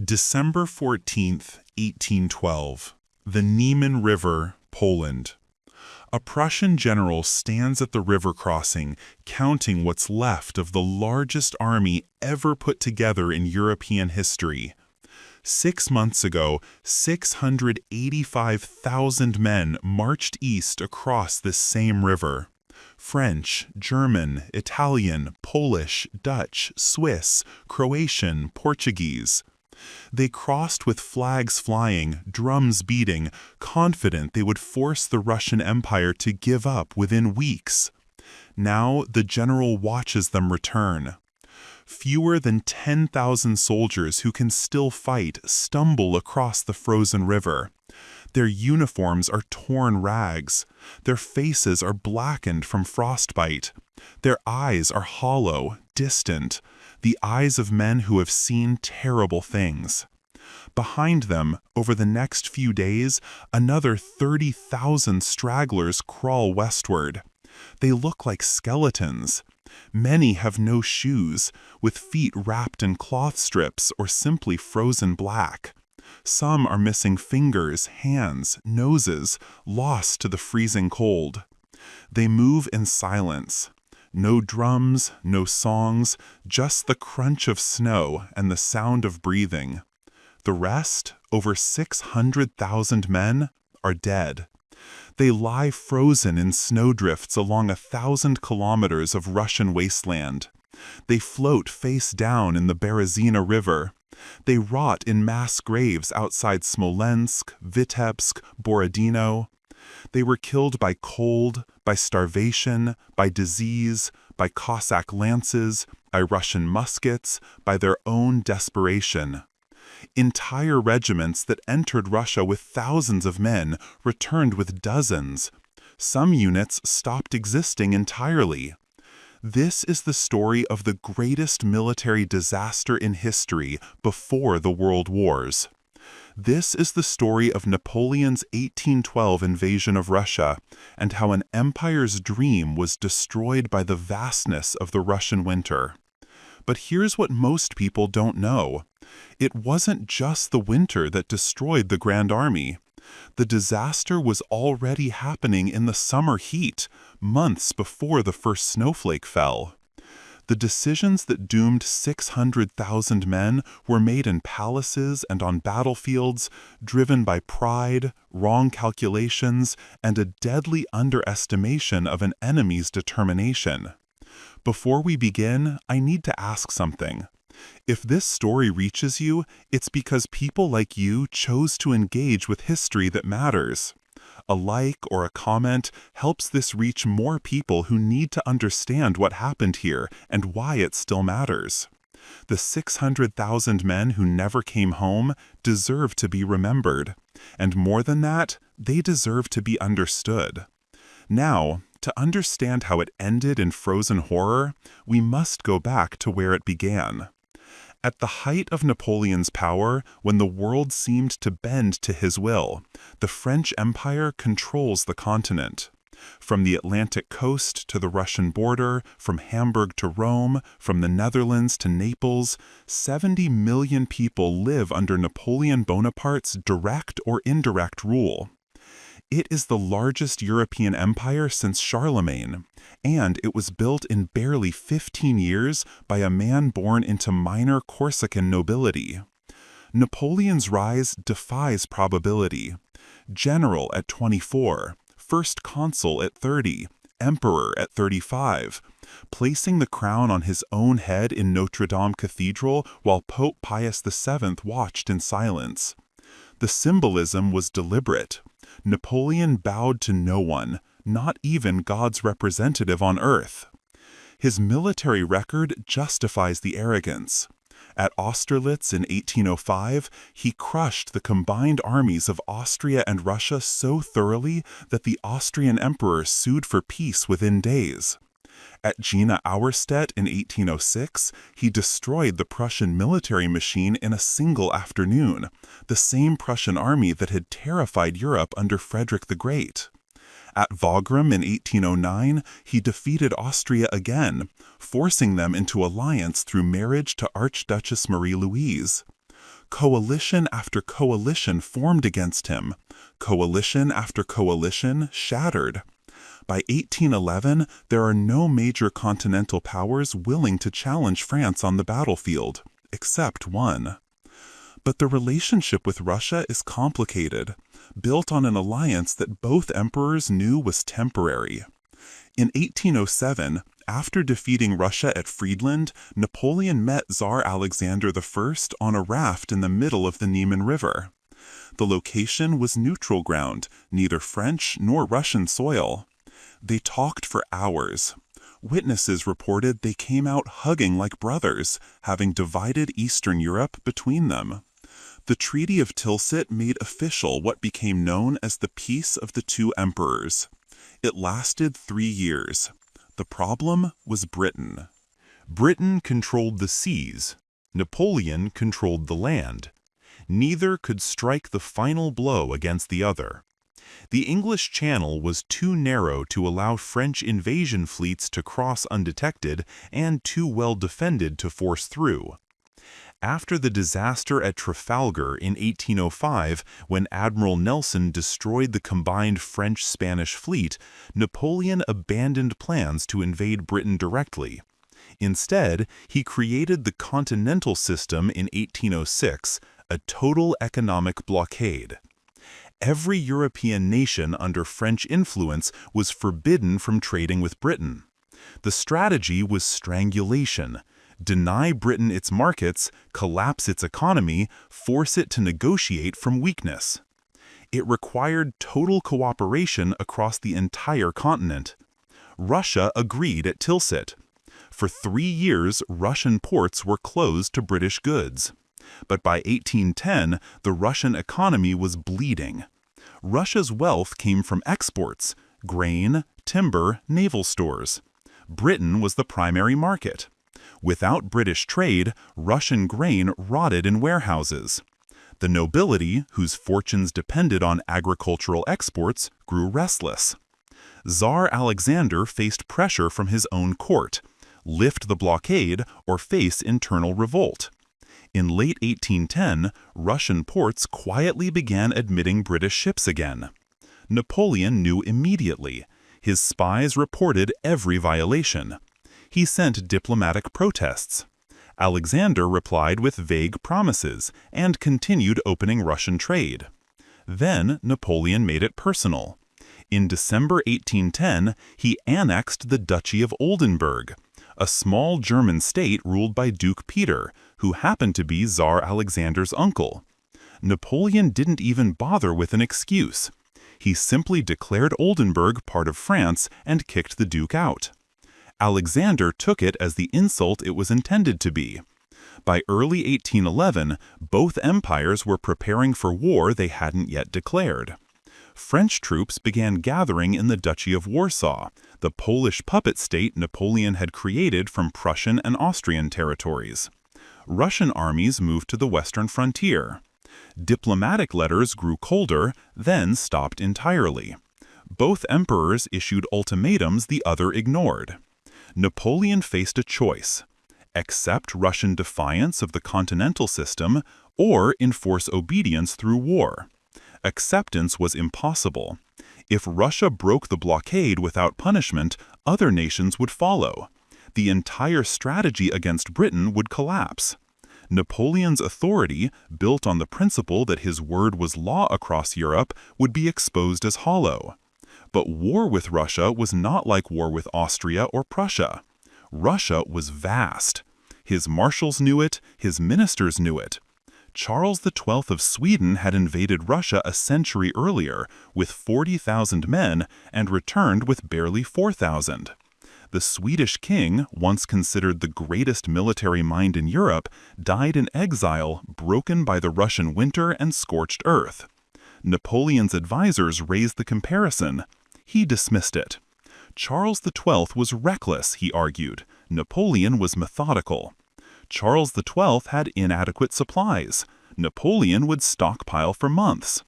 December 14th, 1812. The Niemen River, Poland. A Prussian general stands at the river crossing, counting what's left of the largest army ever put together in European history. 6 months ago, 685,000 men marched east across this same river. French, German, Italian, Polish, Dutch, Swiss, Croatian, Portuguese. They crossed with flags flying, drums beating, confident they would force the Russian Empire to give up within weeks. Now the general watches them return. Fewer than 10,000 soldiers who can still fight stumble across the frozen river. Their uniforms are torn rags. Their faces are blackened from frostbite. Their eyes are hollow, distant, the eyes of men who have seen terrible things. Behind them, over the next few days, another 30,000 stragglers crawl westward. They look like skeletons. Many have no shoes, with feet wrapped in cloth strips or simply frozen black. Some are missing fingers, hands, noses, lost to the freezing cold. They move in silence. No drums, no songs, just the crunch of snow and the sound of breathing. The rest, over 600,000 men, are dead. They lie frozen in snowdrifts along 1,000 kilometers of Russian wasteland. They float face down in the Berezina River. They rot in mass graves outside Smolensk, Vitebsk, Borodino. They were killed by cold, by starvation, by disease, by Cossack lances, by Russian muskets, by their own desperation. Entire regiments that entered Russia with thousands of men returned with dozens. Some units stopped existing entirely. This is the story of the greatest military disaster in history before the World Wars. This is the story of Napoleon's 1812 invasion of Russia and how an empire's dream was destroyed by the vastness of the Russian winter. But here's what most people don't know. It wasn't just the winter that destroyed the Grand Army. The disaster was already happening in the summer heat, months before the first snowflake fell. The decisions that doomed 600,000 men were made in palaces and on battlefields, driven by pride, wrong calculations, and a deadly underestimation of an enemy's determination. Before we begin, I need to ask something. If this story reaches you, it's because people like you chose to engage with history that matters. A like or a comment helps this reach more people who need to understand what happened here and why it still matters. The 600,000 men who never came home deserve to be remembered. And more than that, they deserve to be understood. Now, to understand how it ended in frozen horror, we must go back to where it began. At the height of Napoleon's power, when the world seemed to bend to his will, the French Empire controls the continent. From the Atlantic coast to the Russian border, from Hamburg to Rome, from the Netherlands to Naples, 70 million people live under Napoleon Bonaparte's direct or indirect rule. It is the largest European empire since Charlemagne, and it was built in barely 15 years by a man born into minor Corsican nobility. Napoleon's rise defies probability. General at 24, first consul at 30, emperor at 35, placing the crown on his own head in Notre Dame Cathedral while Pope Pius VII watched in silence. The symbolism was deliberate. Napoleon bowed to no one, not even God's representative on earth. His military record justifies the arrogance. At Austerlitz in 1805, he crushed the combined armies of Austria and Russia so thoroughly that the Austrian emperor sued for peace within days. At Jena Auerstedt in 1806, he destroyed the Prussian military machine in a single afternoon, the same Prussian army that had terrified Europe under Frederick the Great. At Wagram in 1809, he defeated Austria again, forcing them into alliance through marriage to Archduchess Marie-Louise. Coalition after coalition formed against him. Coalition after coalition shattered. By 1811, there are no major continental powers willing to challenge France on the battlefield, except one. But the relationship with Russia is complicated, built on an alliance that both emperors knew was temporary. In 1807, after defeating Russia at Friedland, Napoleon met Tsar Alexander I on a raft in the middle of the Niemen River. The location was neutral ground, neither French nor Russian soil. They talked for hours. Witnesses reported they came out hugging like brothers, having divided Eastern Europe between them. The Treaty of Tilsit made official what became known as the Peace of the Two Emperors. It lasted 3 years. The problem was Britain. Britain controlled the seas. Napoleon controlled the land. Neither could strike the final blow against the other. The English Channel was too narrow to allow French invasion fleets to cross undetected and too well defended to force through. After the disaster at Trafalgar in 1805, when Admiral Nelson destroyed the combined French-Spanish fleet, Napoleon abandoned plans to invade Britain directly. Instead, he created the Continental System in 1806, a total economic blockade. Every European nation under French influence was forbidden from trading with Britain. The strategy was strangulation. Deny Britain its markets, collapse its economy, force it to negotiate from weakness. It required total cooperation across the entire continent. Russia agreed at Tilsit. For 3 years, Russian ports were closed to British goods. But by 1810, the Russian economy was bleeding. Russia's wealth came from exports: grain, timber, naval stores. Britain was the primary market. Without British trade, Russian grain rotted in warehouses. The nobility, whose fortunes depended on agricultural exports, grew restless. Tsar Alexander faced pressure from his own court: lift the blockade or face internal revolt. In late 1810, Russian ports quietly began admitting British ships again. Napoleon knew immediately. His spies reported every violation. He sent diplomatic protests. Alexander replied with vague promises and continued opening Russian trade. Then Napoleon made it personal. In December 1810, he annexed the Duchy of Oldenburg, a small German state ruled by Duke Peter, who happened to be Tsar Alexander's uncle. Napoleon didn't even bother with an excuse. He simply declared Oldenburg part of France and kicked the Duke out. Alexander took it as the insult it was intended to be. By early 1811, both empires were preparing for war they hadn't yet declared. French troops began gathering in the Duchy of Warsaw, the Polish puppet state Napoleon had created from Prussian and Austrian territories. Russian armies moved to the western frontier. Diplomatic letters grew colder, then stopped entirely. Both emperors issued ultimatums the other ignored. Napoleon faced a choice: accept Russian defiance of the continental system or enforce obedience through war. Acceptance was impossible. If Russia broke the blockade without punishment, other nations would follow. The entire strategy against Britain would collapse. Napoleon's authority, built on the principle that his word was law across Europe, would be exposed as hollow. But war with Russia was not like war with Austria or Prussia. Russia was vast. His marshals knew it, his ministers knew it. Charles XII of Sweden had invaded Russia a century earlier with 40,000 men and returned with barely 4,000. The Swedish king, once considered the greatest military mind in Europe, died in exile, broken by the Russian winter and scorched earth. Napoleon's advisors raised the comparison. He dismissed it. Charles XII was reckless, he argued. Napoleon was methodical. Charles XII had inadequate supplies. Napoleon would stockpile for months.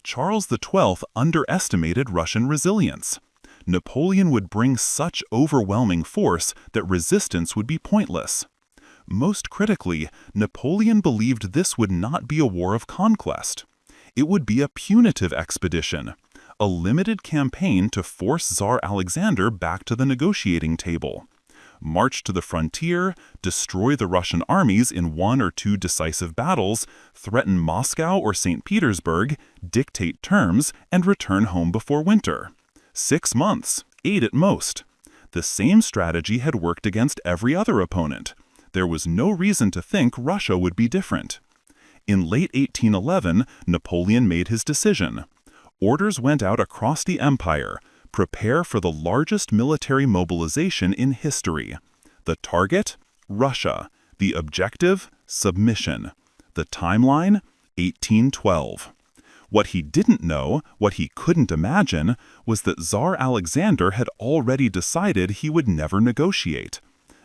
Charles XII underestimated Russian resilience. Napoleon would bring such overwhelming force that resistance would be pointless. Most critically, Napoleon believed this would not be a war of conquest. It would be a punitive expedition, a limited campaign to force Tsar Alexander back to the negotiating table. March to the frontier, destroy the Russian armies in 1 or 2 decisive battles, threaten Moscow or St. Petersburg, dictate terms, and return home before winter. 6 months, 8 at most. The same strategy had worked against every other opponent. There was no reason to think Russia would be different. In late 1811, Napoleon made his decision. Orders went out across the empire: prepare for the largest military mobilization in history. The target? Russia. The objective? Submission. The timeline? 1812. What he didn't know, what he couldn't imagine, was that Tsar Alexander had already decided he would never negotiate.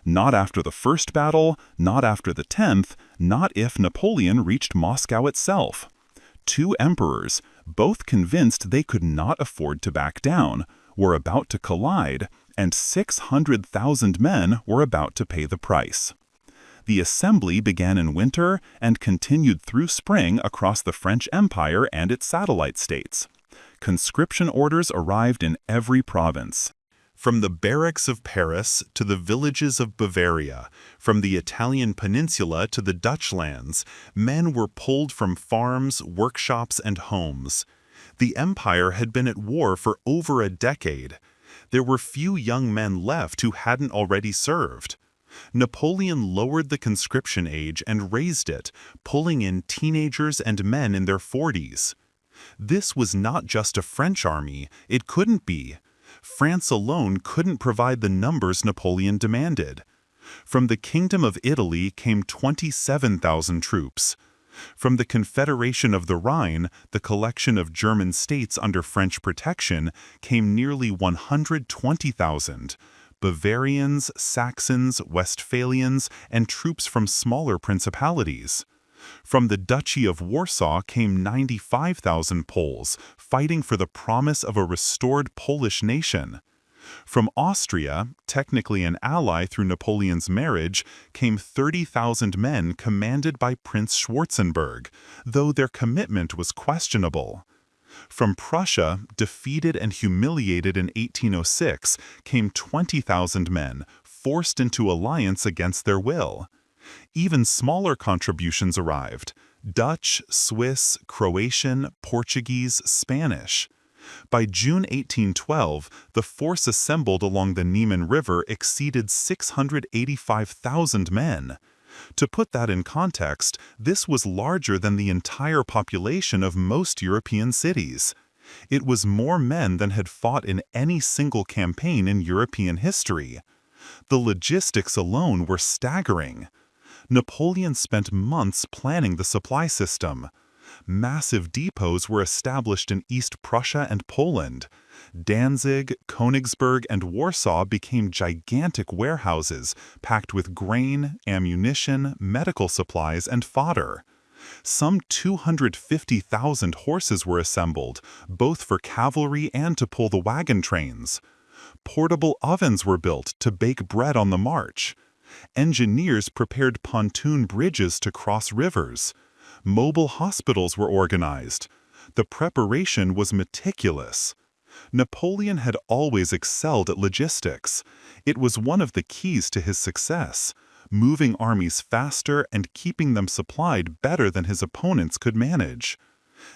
Not after the first battle, not after the 10th, not if Napoleon reached Moscow itself. 2 emperors, both convinced they could not afford to back down, were about to collide, and 600,000 men were about to pay the price. The assembly began in winter and continued through spring across the French Empire and its satellite states. Conscription orders arrived in every province. From the barracks of Paris to the villages of Bavaria, from the Italian peninsula to the Dutch lands, men were pulled from farms, workshops, and homes. The empire had been at war for over a decade. There were few young men left who hadn't already served. Napoleon lowered the conscription age and raised it, pulling in teenagers and men in their 40s. This was not just a French army, it couldn't be. France alone couldn't provide the numbers Napoleon demanded. From the Kingdom of Italy came 27,000 troops. From the Confederation of the Rhine, the collection of German states under French protection, came nearly 120,000. Bavarians, Saxons, Westphalians, and troops from smaller principalities. From the Duchy of Warsaw came 95,000 Poles, fighting for the promise of a restored Polish nation. From Austria, technically an ally through Napoleon's marriage, came 30,000 men commanded by Prince Schwarzenberg, though their commitment was questionable. From Prussia, defeated and humiliated in 1806, came 20,000 men, forced into alliance against their will. Even smaller contributions arrived: Dutch, Swiss, Croatian, Portuguese, Spanish. By June 1812, the force assembled along the Niemen River exceeded 685,000 men. To put that in context, this was larger than the entire population of most European cities. It was more men than had fought in any single campaign in European history. The logistics alone were staggering. Napoleon spent months planning the supply system. Massive depots were established in East Prussia and Poland. Danzig, Königsberg, and Warsaw became gigantic warehouses packed with grain, ammunition, medical supplies, and fodder. Some 250,000 horses were assembled, both for cavalry and to pull the wagon trains. Portable ovens were built to bake bread on the march. Engineers prepared pontoon bridges to cross rivers. Mobile hospitals were organized. The preparation was meticulous. Napoleon had always excelled at logistics. It was one of the keys to his success, moving armies faster and keeping them supplied better than his opponents could manage.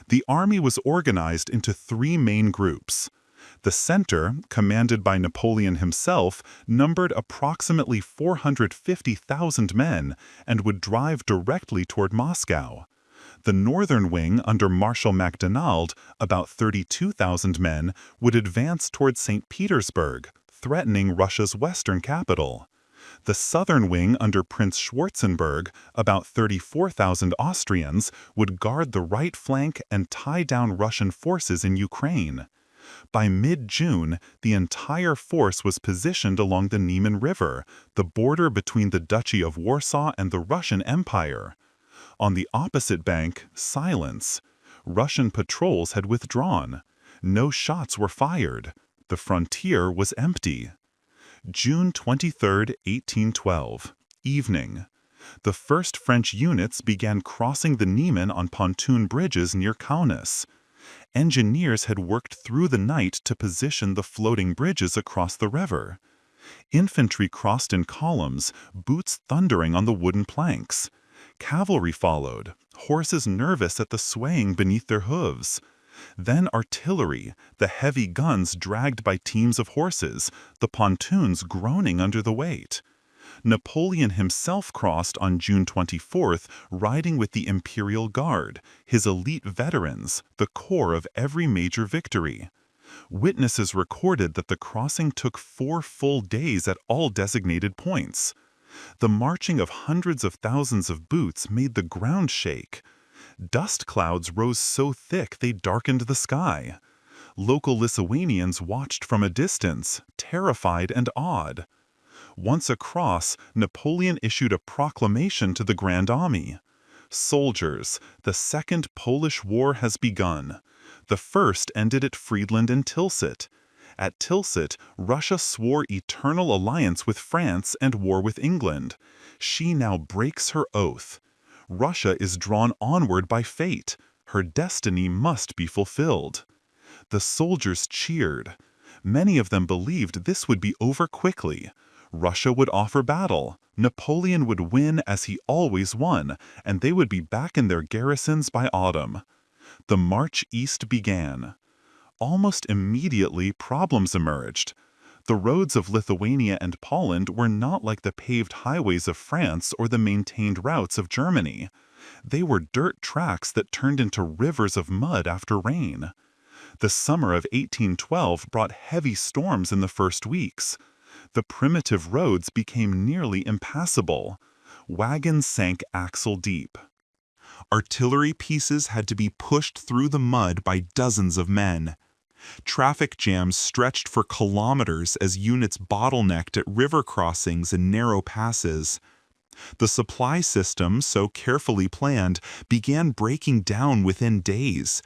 The army was organized into 3 main groups. The center, commanded by Napoleon himself, numbered approximately 450,000 men and would drive directly toward Moscow. The northern wing, under Marshal MacDonald, about 32,000 men, would advance toward St. Petersburg, threatening Russia's western capital. The southern wing, under Prince Schwarzenberg, about 34,000 Austrians, would guard the right flank and tie down Russian forces in Ukraine. By mid-June, the entire force was positioned along the Niemen River, the border between the Duchy of Warsaw and the Russian Empire. On the opposite bank, silence. Russian patrols had withdrawn. No shots were fired. The frontier was empty. June 23, 1812. Evening. The first French units began crossing the Niemen on pontoon bridges near Kaunas. Engineers had worked through the night to position the floating bridges across the river. Infantry crossed in columns, boots thundering on the wooden planks. Cavalry followed, horses nervous at the swaying beneath their hooves. Then artillery, the heavy guns dragged by teams of horses, the pontoons groaning under the weight. Napoleon himself crossed on June 24th, riding with the Imperial Guard, his elite veterans, the core of every major victory. Witnesses recorded that the crossing took 4 full days at all designated points. The marching of hundreds of thousands of boots made the ground shake. Dust clouds rose so thick they darkened the sky. Local Lithuanians watched from a distance, terrified and awed. Once across, Napoleon issued a proclamation to the Grand Army. "Soldiers, the Second Polish War has begun. The first ended at Friedland and Tilsit. At Tilsit, Russia swore eternal alliance with France and war with England. She now breaks her oath. Russia is drawn onward by fate. Her destiny must be fulfilled." The soldiers cheered. Many of them believed this would be over quickly. Russia would offer battle, Napoleon would win as he always won, and they would be back in their garrisons by autumn. The march east began. Almost immediately, problems emerged. The roads of Lithuania and Poland were not like the paved highways of France or the maintained routes of Germany. They were dirt tracks that turned into rivers of mud after rain. The summer of 1812 brought heavy storms in the first weeks. The primitive roads became nearly impassable. Wagons sank axle deep. Artillery pieces had to be pushed through the mud by dozens of men. Traffic jams stretched for kilometers as units bottlenecked at river crossings and narrow passes. The supply system, so carefully planned, began breaking down within days.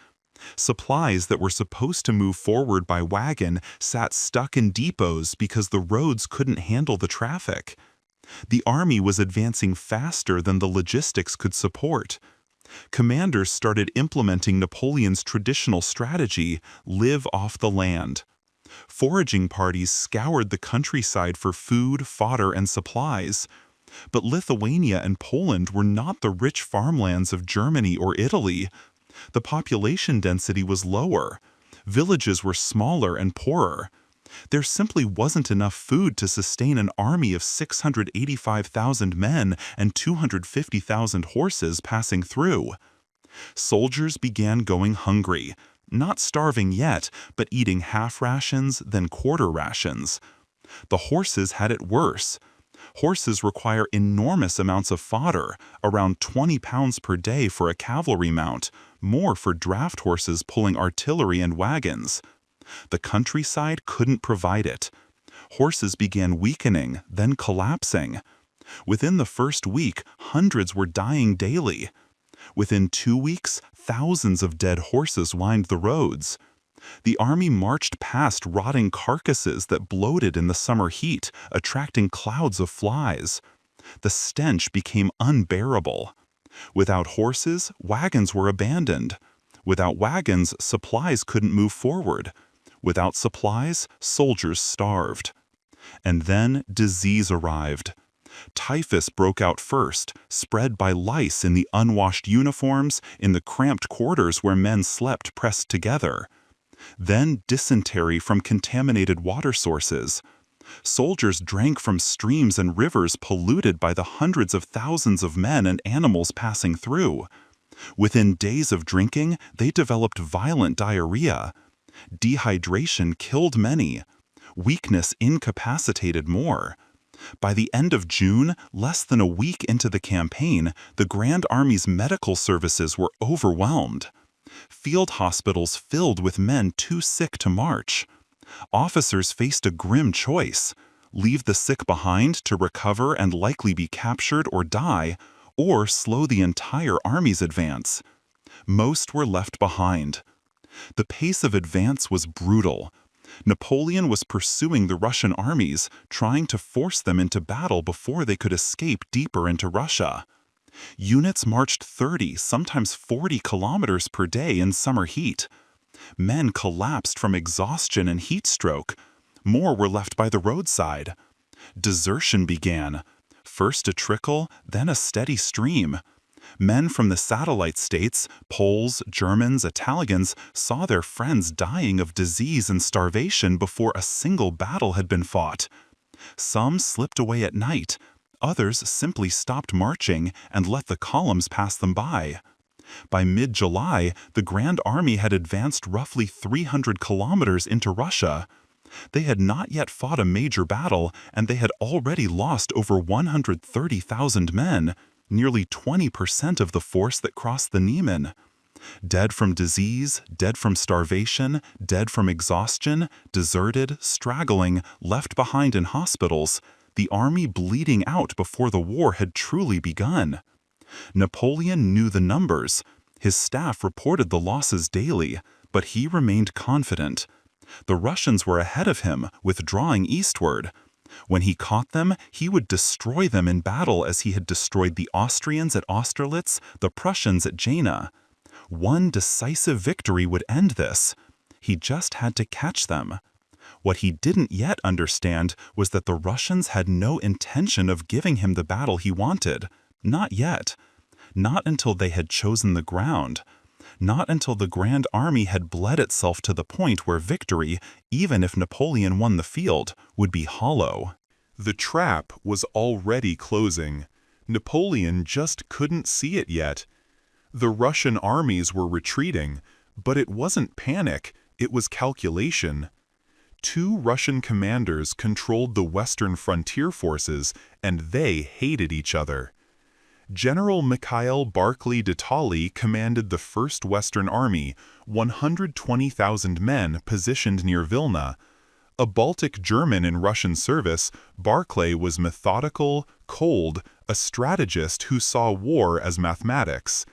Supplies that were supposed to move forward by wagon sat stuck in depots because the roads couldn't handle the traffic. The army was advancing faster than the logistics could support. Commanders started implementing Napoleon's traditional strategy, live off the land. Foraging parties scoured the countryside for food, fodder, and supplies. But Lithuania and Poland were not the rich farmlands of Germany or Italy. The population density was lower. Villages were smaller and poorer. There simply wasn't enough food to sustain an army of 685,000 men and 250,000 horses passing through. Soldiers began going hungry, not starving yet, but eating half rations, then quarter rations. The horses had it worse. Horses require enormous amounts of fodder, around 20 pounds per day for a cavalry mount, more for draft horses pulling artillery and wagons. The countryside couldn't provide it. Horses began weakening, then collapsing. Within the first week, hundreds were dying daily. Within 2 weeks, thousands of dead horses lined the roads. The army marched past rotting carcasses that bloated in the summer heat, attracting clouds of flies. The stench became unbearable. Without horses, wagons were abandoned. Without wagons, supplies couldn't move forward. Without supplies, soldiers starved. And then disease arrived. Typhus broke out first, spread by lice in the unwashed uniforms, in the cramped quarters where men slept pressed together. Then dysentery from contaminated water sources. Soldiers drank from streams and rivers polluted by the hundreds of thousands of men and animals passing through. Within days of drinking, they developed violent diarrhea. Dehydration killed many. Weakness incapacitated more. By the end of June, less than a week into the campaign, the Grand Army's medical services were overwhelmed. Field hospitals filled with men too sick to march. Officers faced a grim choice: leave the sick behind to recover and likely be captured or die, or slow the entire army's advance. Most were left behind. The pace of advance was brutal. Napoleon was pursuing the Russian armies, trying to force them into battle before they could escape deeper into Russia. Units marched 30, sometimes 40 kilometers per day in summer heat. Men collapsed from exhaustion and heat stroke. More were left by the roadside. Desertion began. First a trickle, then a steady stream. Men from the satellite states, Poles, Germans, Italians, saw their friends dying of disease and starvation before a single battle had been fought. Some slipped away at night. Others simply stopped marching and let the columns pass them by. By mid-July, the Grand Army had advanced roughly 300 kilometers into Russia. They had not yet fought a major battle, and they had already lost over 130,000 men, nearly 20% of the force that crossed the Niemen. Dead from disease, dead from starvation, dead from exhaustion, deserted, straggling, left behind in hospitals, the army bleeding out before the war had truly begun. Napoleon knew the numbers. His staff reported the losses daily, but he remained confident. The Russians were ahead of him, withdrawing eastward. When he caught them, he would destroy them in battle as he had destroyed the Austrians at Austerlitz, the Prussians at Jena. One decisive victory would end this. He just had to catch them. What he didn't yet understand was that the Russians had no intention of giving him the battle he wanted. Not yet. Not until they had chosen the ground. Not until the Grand Army had bled itself to the point where victory, even if Napoleon won the field, would be hollow. The trap was already closing. Napoleon just couldn't see it yet. The Russian armies were retreating, but it wasn't panic, it was calculation. Two Russian commanders controlled the western frontier forces, and they hated each other. General Mikhail Barclay de Tolly commanded the First Western Army, 120,000 men positioned near Vilna. A Baltic German in Russian service, Barclay was methodical, cold, a strategist who saw war as mathematics.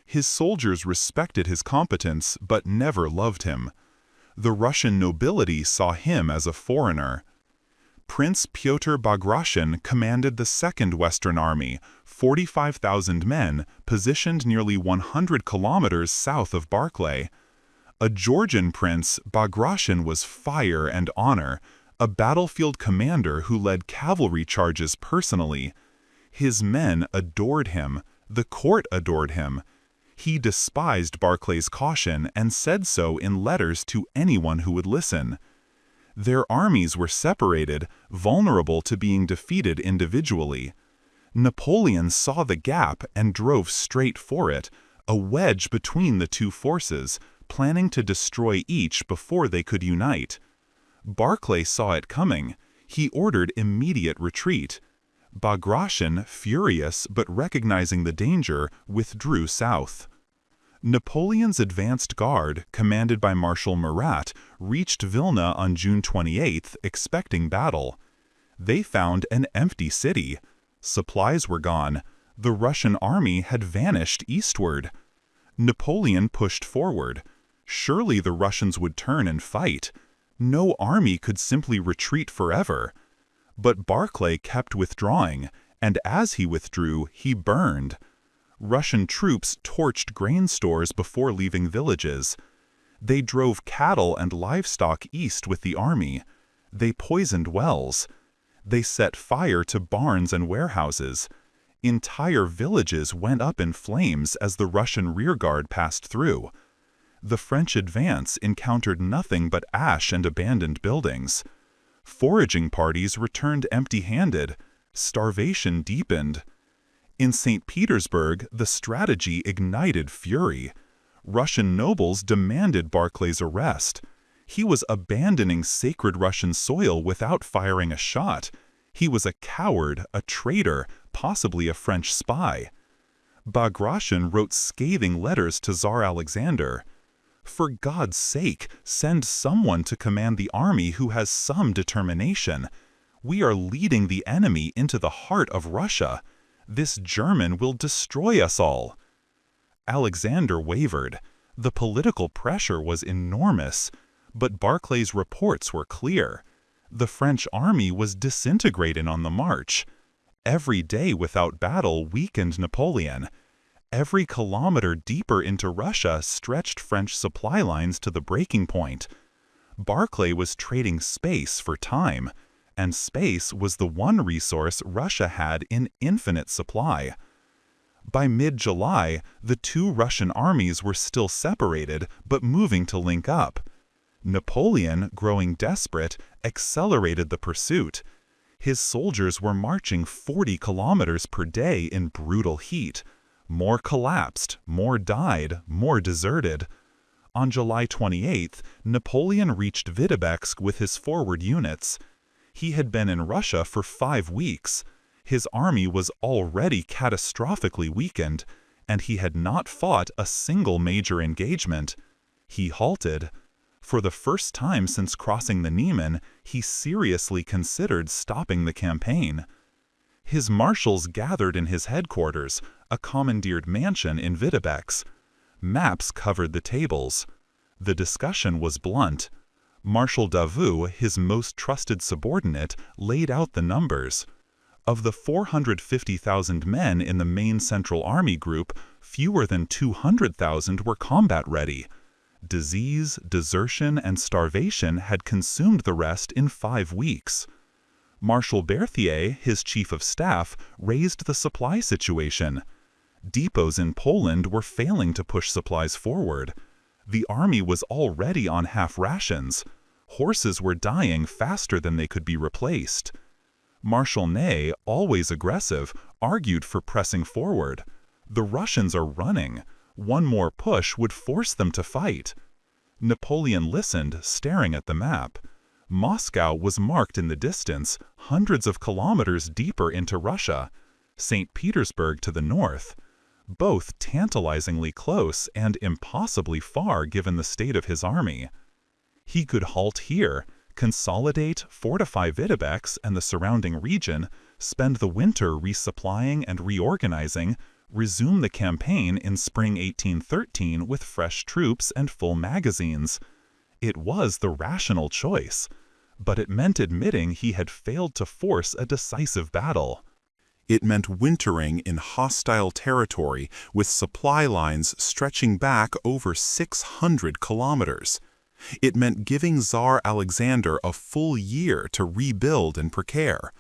His soldiers respected his competence, but never loved him. The Russian nobility saw him as a foreigner. Prince Pyotr Bagration commanded the Second Western Army, 45,000 men, positioned nearly 100 kilometers south of Barclay. A Georgian prince, Bagration was fire and honor, a battlefield commander who led cavalry charges personally. His men adored him, the court adored him. He despised Barclay's caution and said so in letters to anyone who would listen. Their armies were separated, vulnerable to being defeated individually. Napoleon saw the gap and drove straight for it, a wedge between the two forces, planning to destroy each before they could unite. Barclay saw it coming. He ordered immediate retreat. Bagration, furious but recognizing the danger, withdrew south. Napoleon's advanced guard, commanded by Marshal Murat, reached Vilna on June 28, expecting battle. They found an empty city. Supplies were gone. The Russian army had vanished eastward. Napoleon pushed forward. Surely the Russians would turn and fight. No army could simply retreat forever. But Barclay kept withdrawing, and as he withdrew, he burned. Russian troops torched grain stores before leaving villages. They drove cattle and livestock east with the army. They poisoned wells. They set fire to barns and warehouses. Entire villages went up in flames as the Russian rearguard passed through. The French advance encountered nothing but ash and abandoned buildings. Foraging parties returned empty-handed. Starvation deepened. In St. Petersburg, the strategy ignited fury. Russian nobles demanded Barclay's arrest. He was abandoning sacred Russian soil without firing a shot. He was a coward, a traitor, possibly a French spy. Bagration wrote scathing letters to Tsar Alexander. For God's sake, send someone to command the army who has some determination. We are leading the enemy into the heart of Russia. This German will destroy us all. Alexander wavered. The political pressure was enormous. But Barclay's reports were clear. The French army was disintegrating on the march. Every day without battle weakened Napoleon. Every kilometer deeper into Russia stretched French supply lines to the breaking point. Barclay was trading space for time, and space was the one resource Russia had in infinite supply. By mid-July, the two Russian armies were still separated but moving to link up. Napoleon, growing desperate, accelerated the pursuit. His soldiers were marching 40 kilometers per day in brutal heat. More collapsed, more died, more deserted. On July 28th, Napoleon reached Vitebsk with his forward units. He had been in Russia for 5 weeks. His army was already catastrophically weakened, and he had not fought a single major engagement. He halted. For the first time since crossing the Niemen, he seriously considered stopping the campaign. His marshals gathered in his headquarters, a commandeered mansion in Vitebsk. Maps covered the tables. The discussion was blunt. Marshal Davout, his most trusted subordinate, laid out the numbers. Of the 450,000 men in the main Central Army group, fewer than 200,000 were combat-ready. Disease, desertion, and starvation had consumed the rest in 5 weeks. Marshal Berthier, his chief of staff, raised the supply situation. Depots in Poland were failing to push supplies forward. The army was already on half rations. Horses were dying faster than they could be replaced. Marshal Ney, always aggressive, argued for pressing forward. The Russians are running. One more push would force them to fight. Napoleon listened, staring at the map. Moscow was marked in the distance, hundreds of kilometers deeper into Russia. St. Petersburg to the north. Both tantalizingly close and impossibly far given the state of his army. He could halt here, consolidate, fortify Vitebsk and the surrounding region, spend the winter resupplying and reorganizing, resume the campaign in spring 1813 with fresh troops and full magazines. It was the rational choice, but it meant admitting he had failed to force a decisive battle. It meant wintering in hostile territory with supply lines stretching back over 600 kilometers. It meant giving Tsar Alexander a full year to rebuild and prepare.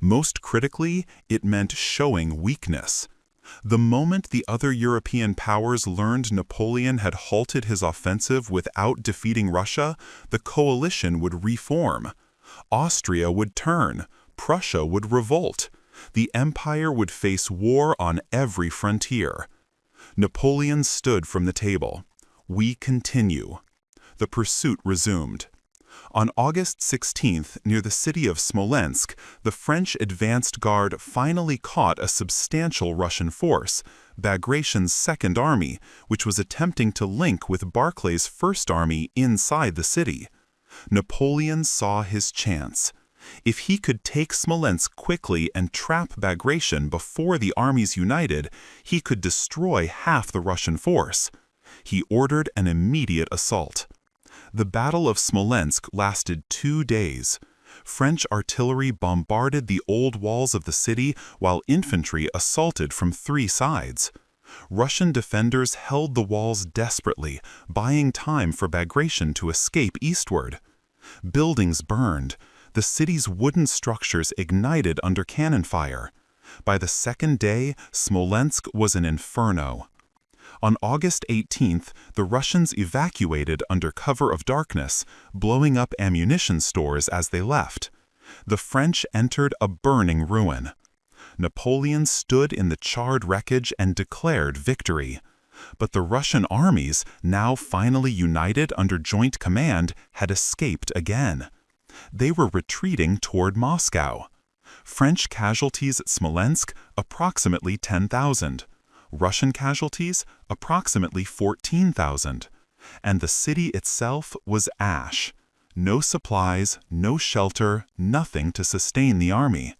Most critically, it meant showing weakness. The moment the other European powers learned Napoleon had halted his offensive without defeating Russia, the coalition would reform. Austria would turn. Prussia would revolt. The empire would face war on every frontier. Napoleon stood from the table. We continue. The pursuit resumed. On August 16th, near the city of Smolensk, the French advanced guard finally caught a substantial Russian force, Bagration's Second Army, which was attempting to link with Barclay's First Army inside the city. Napoleon saw his chance. If he could take Smolensk quickly and trap Bagration before the armies united, he could destroy half the Russian force. He ordered an immediate assault. The Battle of Smolensk lasted 2 days. French artillery bombarded the old walls of the city while infantry assaulted from 3 sides. Russian defenders held the walls desperately, buying time for Bagration to escape eastward. Buildings burned. The city's wooden structures ignited under cannon fire. By the 2nd day, Smolensk was an inferno. On August 18th, the Russians evacuated under cover of darkness, blowing up ammunition stores as they left. The French entered a burning ruin. Napoleon stood in the charred wreckage and declared victory. But the Russian armies, now finally united under joint command, had escaped again. They were retreating toward Moscow. French casualties at Smolensk, approximately 10,000. Russian casualties, approximately 14,000. And the city itself was ash. No supplies, no shelter, nothing to sustain the army.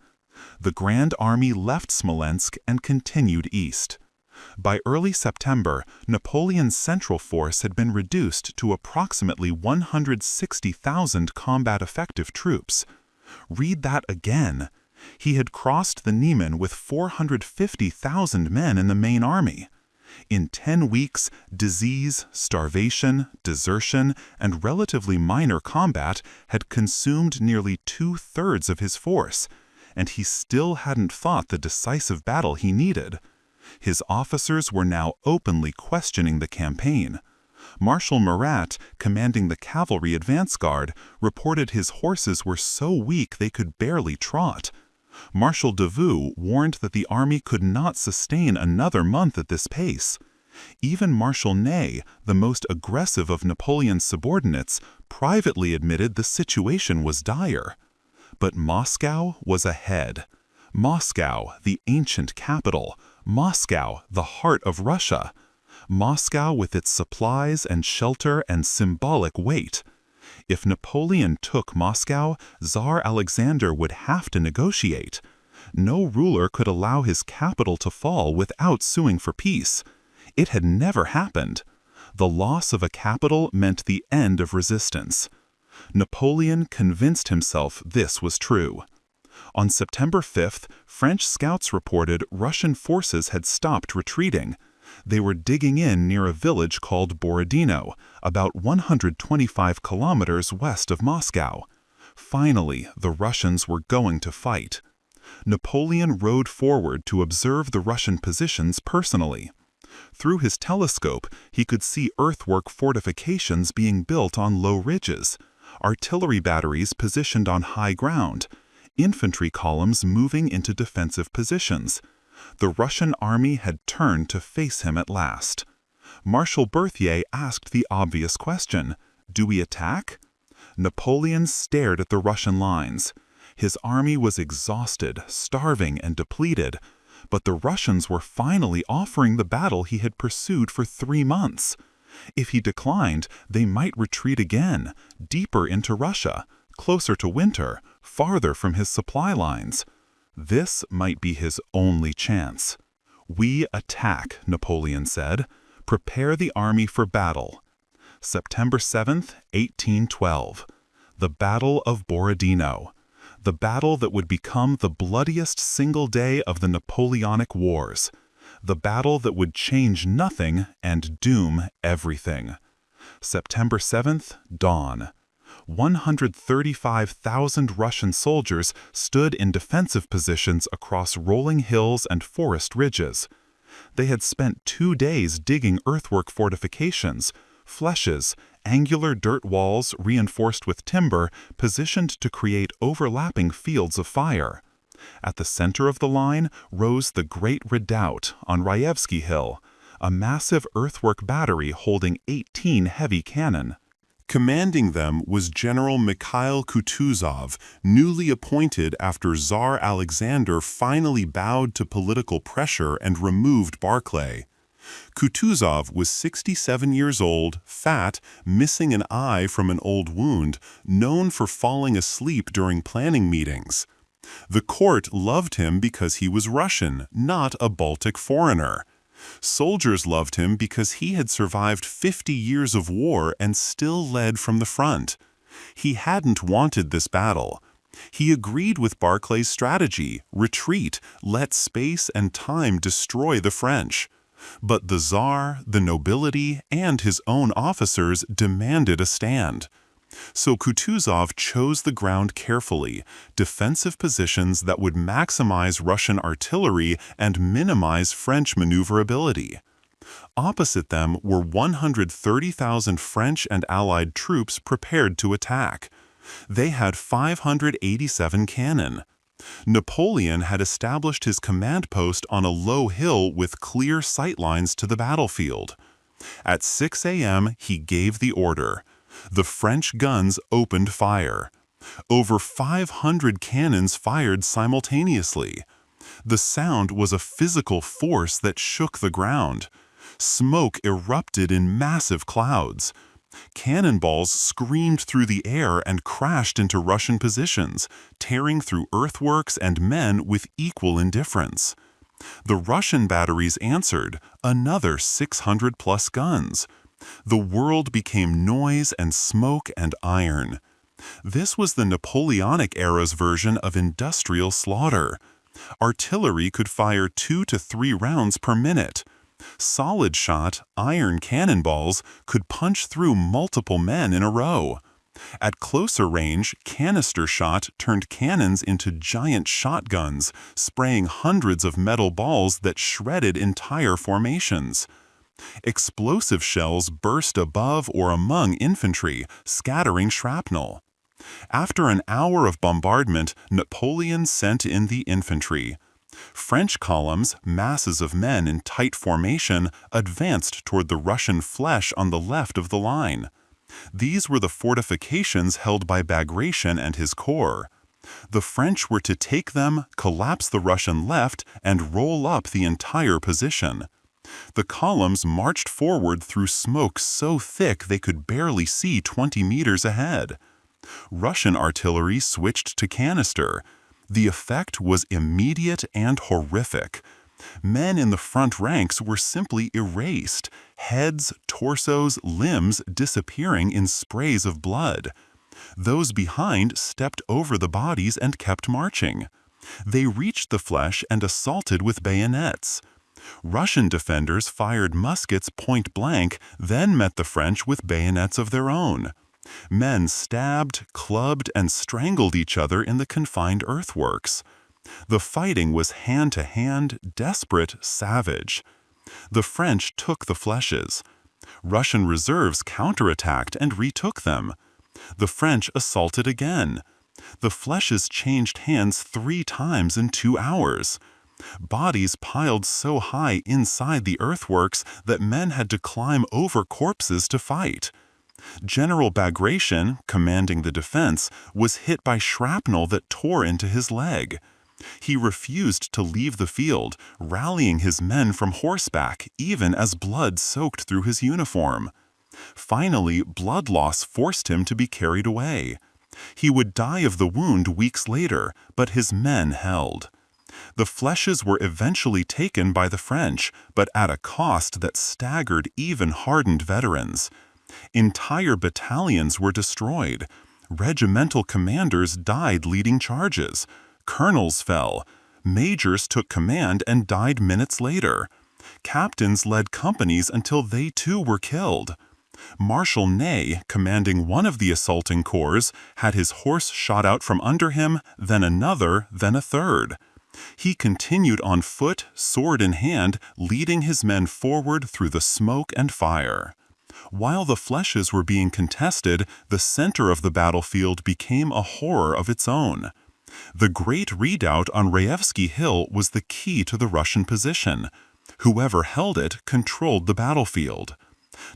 The Grand Army left Smolensk and continued east. By early September, Napoleon's central force had been reduced to approximately 160,000 combat-effective troops. Read that again. He had crossed the Niemen with 450,000 men in the main army. In 10 weeks, disease, starvation, desertion, and relatively minor combat had consumed nearly 2/3 of his force, and he still hadn't fought the decisive battle he needed. His officers were now openly questioning the campaign. Marshal Murat, commanding the cavalry advance guard, reported his horses were so weak they could barely trot. Marshal Davout warned that the army could not sustain another month at this pace. Even Marshal Ney, the most aggressive of Napoleon's subordinates, privately admitted the situation was dire. But Moscow was ahead. Moscow, the ancient capital. Moscow, the heart of Russia. Moscow with its supplies and shelter and symbolic weight. If Napoleon took Moscow, Tsar Alexander would have to negotiate. No ruler could allow his capital to fall without suing for peace. It had never happened. The loss of a capital meant the end of resistance. Napoleon convinced himself this was true. On September 5th, French scouts reported Russian forces had stopped retreating. They were digging in near a village called Borodino, about 125 kilometers west of Moscow. Finally, the Russians were going to fight. Napoleon rode forward to observe the Russian positions personally. Through his telescope, he could see earthwork fortifications being built on low ridges, artillery batteries positioned on high ground, infantry columns moving into defensive positions. The Russian army had turned to face him at last. Marshal Berthier asked the obvious question, "Do we attack?" Napoleon stared at the Russian lines. His army was exhausted, starving, and depleted, but the Russians were finally offering the battle he had pursued for 3 months. If he declined, they might retreat again, deeper into Russia, closer to winter, farther from his supply lines. This might be his only chance. "We attack," Napoleon said. "Prepare the army for battle." September 7th, 1812. The Battle of Borodino. The battle that would become the bloodiest single day of the Napoleonic Wars. The battle that would change nothing and doom everything. September 7th, dawn. 135,000 Russian soldiers stood in defensive positions across rolling hills and forest ridges. They had spent 2 days digging earthwork fortifications, flèches, angular dirt walls reinforced with timber positioned to create overlapping fields of fire. At the center of the line rose the Great Redoubt on Raevsky Hill, a massive earthwork battery holding 18 heavy cannon. Commanding them was General Mikhail Kutuzov, newly appointed after Tsar Alexander finally bowed to political pressure and removed Barclay. Kutuzov was 67 years old, fat, missing an eye from an old wound, known for falling asleep during planning meetings. The court loved him because he was Russian, not a Baltic foreigner. Soldiers loved him because he had survived 50 years of war and still led from the front. He hadn't wanted this battle. He agreed with Barclay's strategy, retreat, let space and time destroy the French. But the Tsar, the nobility, and his own officers demanded a stand. So Kutuzov chose the ground carefully, defensive positions that would maximize Russian artillery and minimize French maneuverability. Opposite them were 130,000 French and Allied troops prepared to attack. They had 587 cannon. Napoleon had established his command post on a low hill with clear sightlines to the battlefield. At 6 a.m., he gave the order. The French guns opened fire. Over 500 cannons fired simultaneously. The sound was a physical force that shook the ground. Smoke erupted in massive clouds. Cannonballs screamed through the air and crashed into Russian positions, tearing through earthworks and men with equal indifference. The Russian batteries answered, another 600-plus guns. The world became noise and smoke and iron. This was the Napoleonic era's version of industrial slaughter. Artillery could fire 2 to 3 rounds per minute. Solid-shot, iron cannonballs could punch through multiple men in a row. At closer range, canister shot turned cannons into giant shotguns, spraying hundreds of metal balls that shredded entire formations. Explosive shells burst above or among infantry, scattering shrapnel. After an hour of bombardment, Napoleon sent in the infantry. French columns, masses of men in tight formation, advanced toward the Russian flesh on the left of the line. These were the fortifications held by Bagration and his corps. The French were to take them, collapse the Russian left, and roll up the entire position. The columns marched forward through smoke so thick they could barely see 20 meters ahead. Russian artillery switched to canister. The effect was immediate and horrific. Men in the front ranks were simply erased, heads, torsos, limbs disappearing in sprays of blood. Those behind stepped over the bodies and kept marching. They reached the flesh and assaulted with bayonets. Russian defenders fired muskets point blank, then met the French with bayonets of their own. Men stabbed, clubbed, and strangled each other in the confined earthworks. The fighting was hand-to-hand, desperate, savage. The French took the flèches. Russian reserves counterattacked and retook them. The French assaulted again. The flèches changed hands 3 times in 2 hours. Bodies piled so high inside the earthworks that men had to climb over corpses to fight. General Bagration, commanding the defense, was hit by shrapnel that tore into his leg. He refused to leave the field, rallying his men from horseback even as blood soaked through his uniform. Finally, blood loss forced him to be carried away. He would die of the wound weeks later, but his men held. The flèches were eventually taken by the French, but at a cost that staggered even hardened veterans. Entire battalions were destroyed. Regimental commanders died leading charges. Colonels fell. Majors took command and died minutes later. Captains led companies until they too were killed. Marshal Ney, commanding one of the assaulting corps, had his horse shot out from under him, then another, then a third. He continued on foot, sword in hand, leading his men forward through the smoke and fire. While the flèches were being contested, the center of the battlefield became a horror of its own. The great redoubt on Raevski Hill was the key to the Russian position. Whoever held it controlled the battlefield.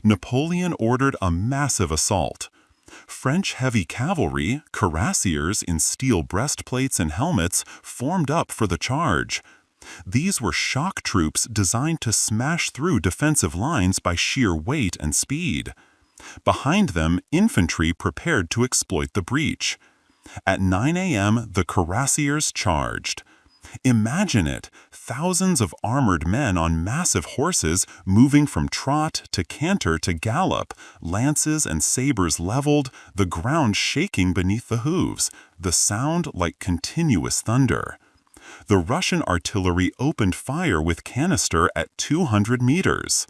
Napoleon ordered a massive assault. French heavy cavalry, cuirassiers in steel breastplates and helmets, formed up for the charge. These were shock troops designed to smash through defensive lines by sheer weight and speed. Behind them, infantry prepared to exploit the breach. At 9 a.m., the cuirassiers charged. Imagine it, thousands of armored men on massive horses moving from trot to canter to gallop, lances and sabers leveled, the ground shaking beneath the hooves, the sound like continuous thunder. The Russian artillery opened fire with canister at 200 meters.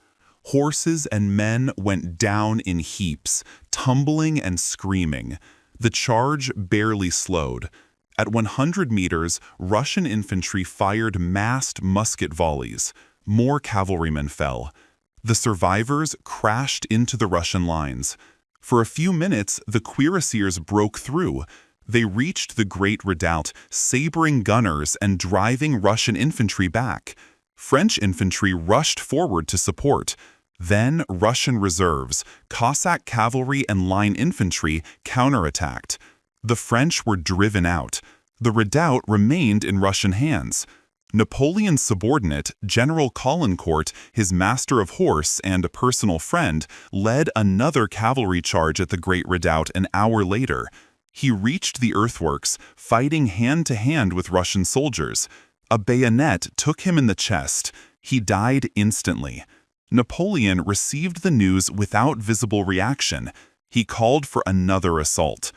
Horses and men went down in heaps, tumbling and screaming. The charge barely slowed. At 100 meters, Russian infantry fired massed musket volleys. More cavalrymen fell. The survivors crashed into the Russian lines. For a few minutes, the cuirassiers broke through. They reached the Great Redoubt, sabering gunners and driving Russian infantry back. French infantry rushed forward to support. Then Russian reserves, Cossack cavalry and line infantry counterattacked. The French were driven out. The redoubt remained in Russian hands. Napoleon's subordinate, General Caulaincourt, his master of horse and a personal friend, led another cavalry charge at the Great Redoubt an hour later. He reached the earthworks, fighting hand-to-hand with Russian soldiers. A bayonet took him in the chest. He died instantly. Napoleon received the news without visible reaction. He called for another assault.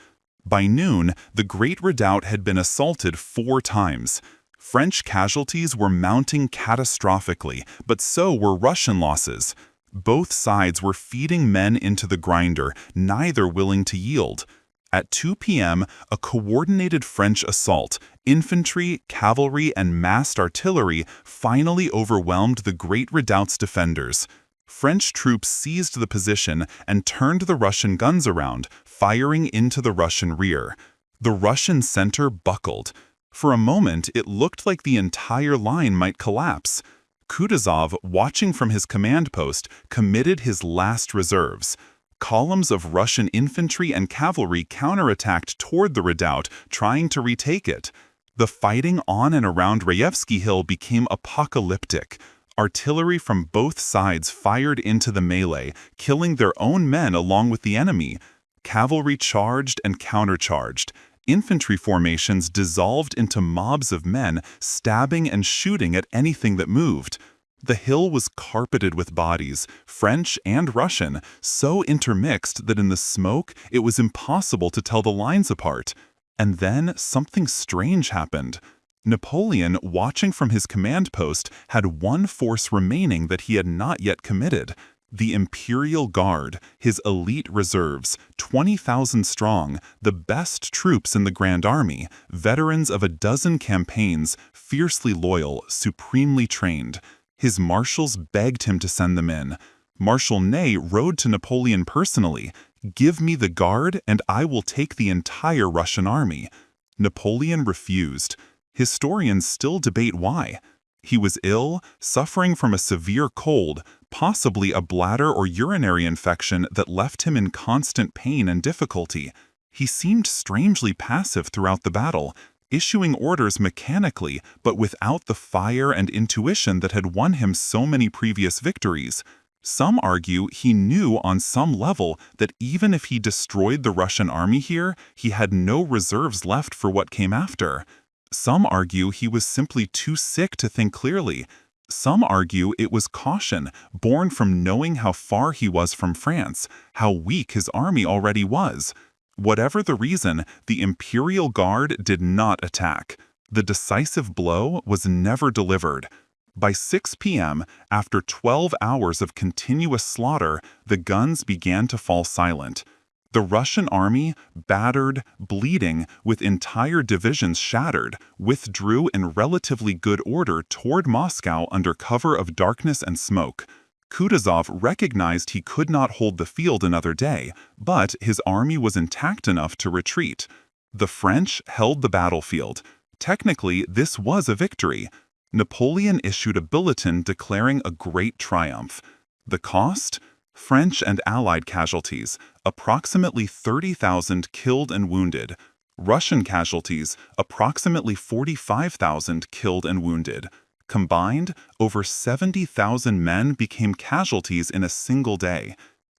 By noon, the Great Redoubt had been assaulted 4 times. French casualties were mounting catastrophically, but so were Russian losses. Both sides were feeding men into the grinder, neither willing to yield. At 2 p.m., a coordinated French assault, infantry, cavalry, and massed artillery finally overwhelmed the Great Redoubt's defenders. French troops seized the position and turned the Russian guns around, firing into the Russian rear. The Russian center buckled. For a moment, it looked like the entire line might collapse. Kutuzov, watching from his command post, committed his last reserves. Columns of Russian infantry and cavalry counterattacked toward the redoubt, trying to retake it. The fighting on and around Rayevsky Hill became apocalyptic. Artillery from both sides fired into the melee, killing their own men along with the enemy. Cavalry charged and countercharged. Infantry formations dissolved into mobs of men, stabbing and shooting at anything that moved. The hill was carpeted with bodies, French and Russian, so intermixed that in the smoke it was impossible to tell the lines apart. And then something strange happened. Napoleon, watching from his command post, had one force remaining that he had not yet committed. The Imperial Guard, his elite reserves, 20,000 strong, the best troops in the Grand Army, veterans of a dozen campaigns, fiercely loyal, supremely trained. His marshals begged him to send them in. Marshal Ney rode to Napoleon personally. "Give me the Guard, and I will take the entire Russian army." Napoleon refused. Historians still debate why. He was ill, suffering from a severe cold, possibly a bladder or urinary infection that left him in constant pain and difficulty. He seemed strangely passive throughout the battle, issuing orders mechanically but without the fire and intuition that had won him so many previous victories. Some argue he knew on some level that even if he destroyed the Russian army here, he had no reserves left for what came after. Some argue he was simply too sick to think clearly. Some argue it was caution, born from knowing how far he was from France, how weak his army already was. Whatever the reason, the Imperial Guard did not attack. The decisive blow was never delivered. By 6 p.m., after 12 hours of continuous slaughter, the guns began to fall silent. The Russian army, battered, bleeding, with entire divisions shattered, withdrew in relatively good order toward Moscow under cover of darkness and smoke. Kutuzov recognized he could not hold the field another day, but his army was intact enough to retreat. The French held the battlefield. Technically, this was a victory. Napoleon issued a bulletin declaring a great triumph. The cost? French and Allied casualties, approximately 30,000 killed and wounded. Russian casualties, approximately 45,000 killed and wounded. Combined, over 70,000 men became casualties in a single day.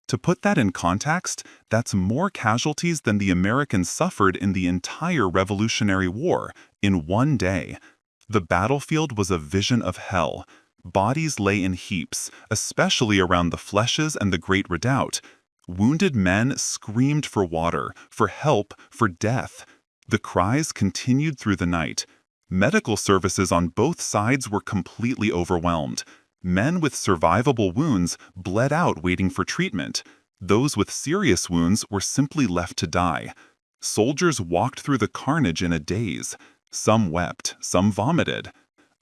To put that in context, that's more casualties than the Americans suffered in the entire Revolutionary War, in one day. The battlefield was a vision of hell. Bodies lay in heaps, especially around the flèches and the Great Redoubt. Wounded men screamed for water, for help, for death. The cries continued through the night. Medical services on both sides were completely overwhelmed. Men with survivable wounds bled out waiting for treatment. Those with serious wounds were simply left to die. Soldiers walked through the carnage in a daze. Some wept, some vomited.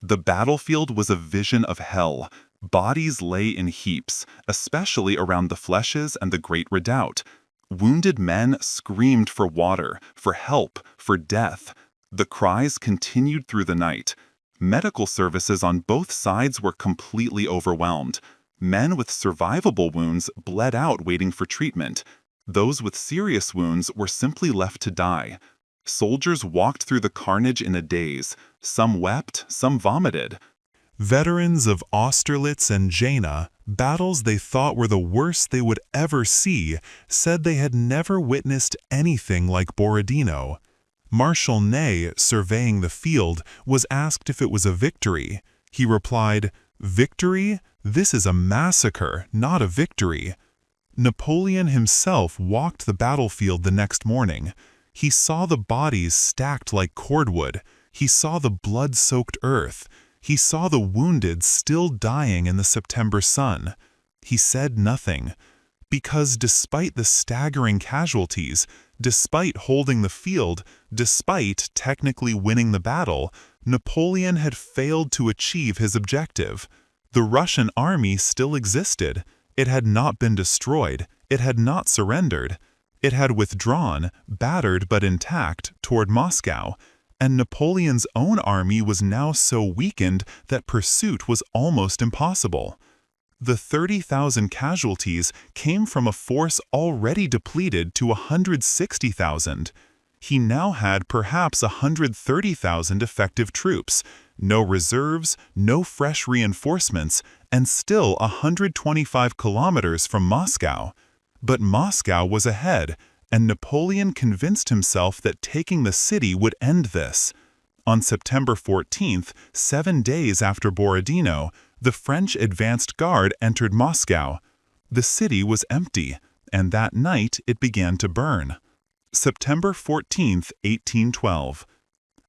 The battlefield was a vision of hell. Bodies lay in heaps, especially around the flèches and the Great Redoubt. Wounded men screamed for water, for help, for death. The cries continued through the night. Medical services on both sides were completely overwhelmed. Men with survivable wounds bled out waiting for treatment. Those with serious wounds were simply left to die. Soldiers walked through the carnage in a daze. Some wept, some vomited. Veterans of Austerlitz and Jena, battles they thought were the worst they would ever see, said they had never witnessed anything like Borodino. Marshal Ney, surveying the field, was asked if it was a victory. He replied, "Victory? This is a massacre, not a victory." Napoleon himself walked the battlefield the next morning. He saw the bodies stacked like cordwood. He saw the blood-soaked earth. He saw the wounded still dying in the September sun. He said nothing, because despite the staggering casualties, despite holding the field, despite technically winning the battle, Napoleon had failed to achieve his objective. The Russian army still existed. It had not been destroyed. It had not surrendered. It had withdrawn, battered but intact, toward Moscow, and Napoleon's own army was now so weakened that pursuit was almost impossible. The 30,000 casualties came from a force already depleted to 160,000. He now had perhaps 130,000 effective troops, no reserves, no fresh reinforcements, and still 125 kilometers from Moscow. But Moscow was ahead, and Napoleon convinced himself that taking the city would end this. On September 14th, 7 days after Borodino, the French advanced guard entered Moscow. The city was empty, and that night it began to burn. September 14, 1812.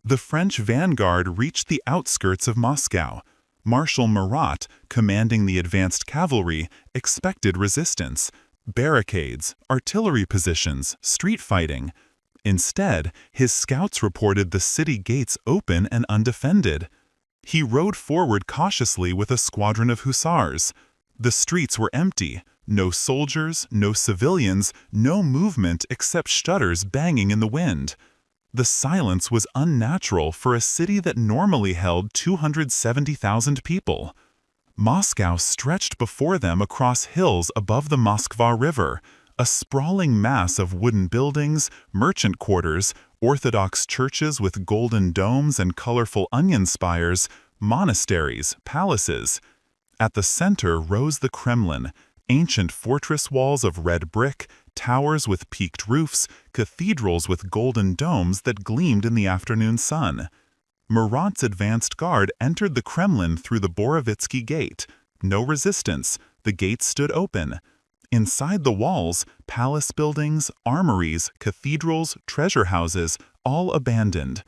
The French vanguard reached the outskirts of Moscow. Marshal Murat, commanding the advanced cavalry, expected resistance, barricades, artillery positions, street fighting. Instead, his scouts reported the city gates open and undefended. He rode forward cautiously with a squadron of hussars. The streets were empty. No soldiers, no civilians, no movement except shutters banging in the wind. The silence was unnatural for a city that normally held 270,000 people. Moscow stretched before them across hills above the Moskva River, a sprawling mass of wooden buildings, merchant quarters, Orthodox churches with golden domes and colorful onion spires, monasteries, palaces. At the center rose the Kremlin, ancient fortress walls of red brick, towers with peaked roofs, cathedrals with golden domes that gleamed in the afternoon sun. Murat's advanced guard entered the Kremlin through the Borovitsky Gate. No resistance. The gate stood open. Inside the walls, palace buildings, armories, cathedrals, treasure houses, all abandoned.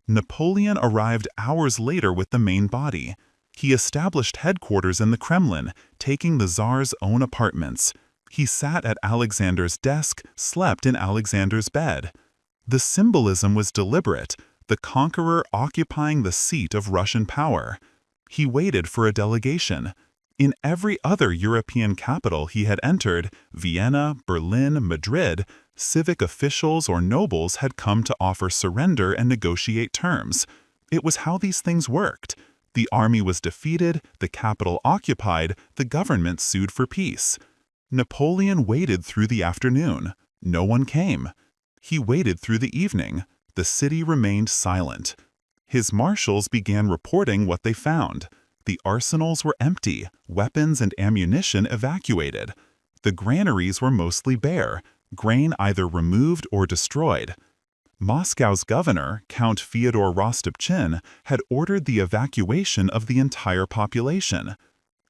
Napoleon arrived hours later with the main body. He established headquarters in the Kremlin, taking the Tsar's own apartments. He sat at Alexander's desk, slept in Alexander's bed. The symbolism was deliberate, the conqueror occupying the seat of Russian power. He waited for a delegation. In every other European capital he had entered, Vienna, Berlin, Madrid, civic officials or nobles had come to offer surrender and negotiate terms. It was how these things worked. The army was defeated, the capital occupied, the government sued for peace. Napoleon waited through the afternoon. No one came. He waited through the evening. The city remained silent. His marshals began reporting what they found. The arsenals were empty, weapons and ammunition evacuated. The granaries were mostly bare, grain either removed or destroyed. Moscow's governor, Count Fyodor Rostopchin, had ordered the evacuation of the entire population.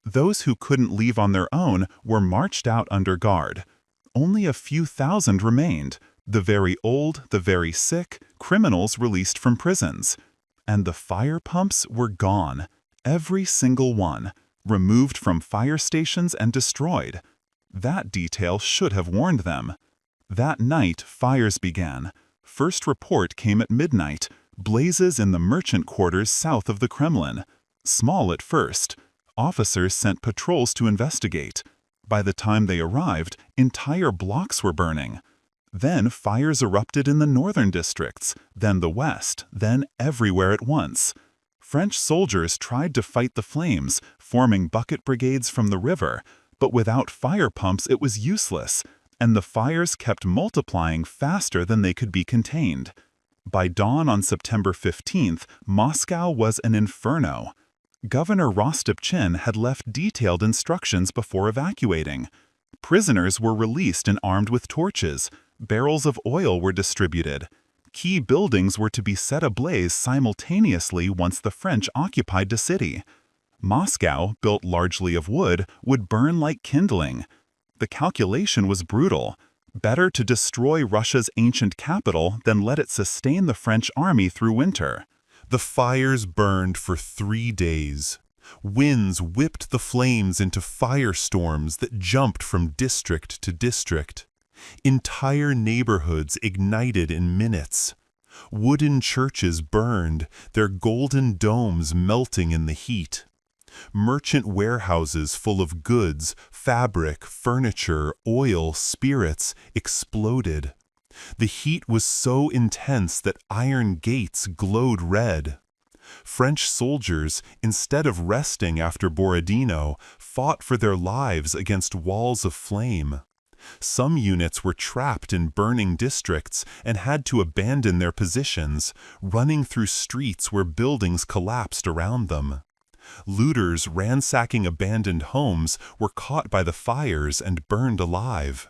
Those who couldn't leave on their own were marched out under guard. Only a few thousand remained, the very old, the very sick, criminals released from prisons. And the fire pumps were gone, every single one, removed from fire stations and destroyed. That detail should have warned them. That night, fires began. First report came at midnight, blazes in the merchant quarters south of the Kremlin. Small at first. Officers sent patrols to investigate. By the time they arrived, entire blocks were burning. Then fires erupted in the northern districts, then the west, then everywhere at once. French soldiers tried to fight the flames, forming bucket brigades from the river, but without fire pumps it was useless, and the fires kept multiplying faster than they could be contained. By dawn on September 15th, Moscow was an inferno. Governor Rostopchin had left detailed instructions before evacuating. Prisoners were released and armed with torches. Barrels of oil were distributed. Key buildings were to be set ablaze simultaneously once the French occupied the city. Moscow, built largely of wood, would burn like kindling. The calculation was brutal. Better to destroy Russia's ancient capital than let it sustain the French army through winter. The fires burned for 3 days. Winds whipped the flames into firestorms that jumped from district to district. Entire neighborhoods ignited in minutes. Wooden churches burned, their golden domes melting in the heat. Merchant warehouses full of goods, fabric, furniture, oil, spirits exploded. The heat was so intense that iron gates glowed red. French soldiers, instead of resting after Borodino, fought for their lives against walls of flame. Some units were trapped in burning districts and had to abandon their positions, running through streets where buildings collapsed around them. Looters ransacking abandoned homes were caught by the fires and burned alive.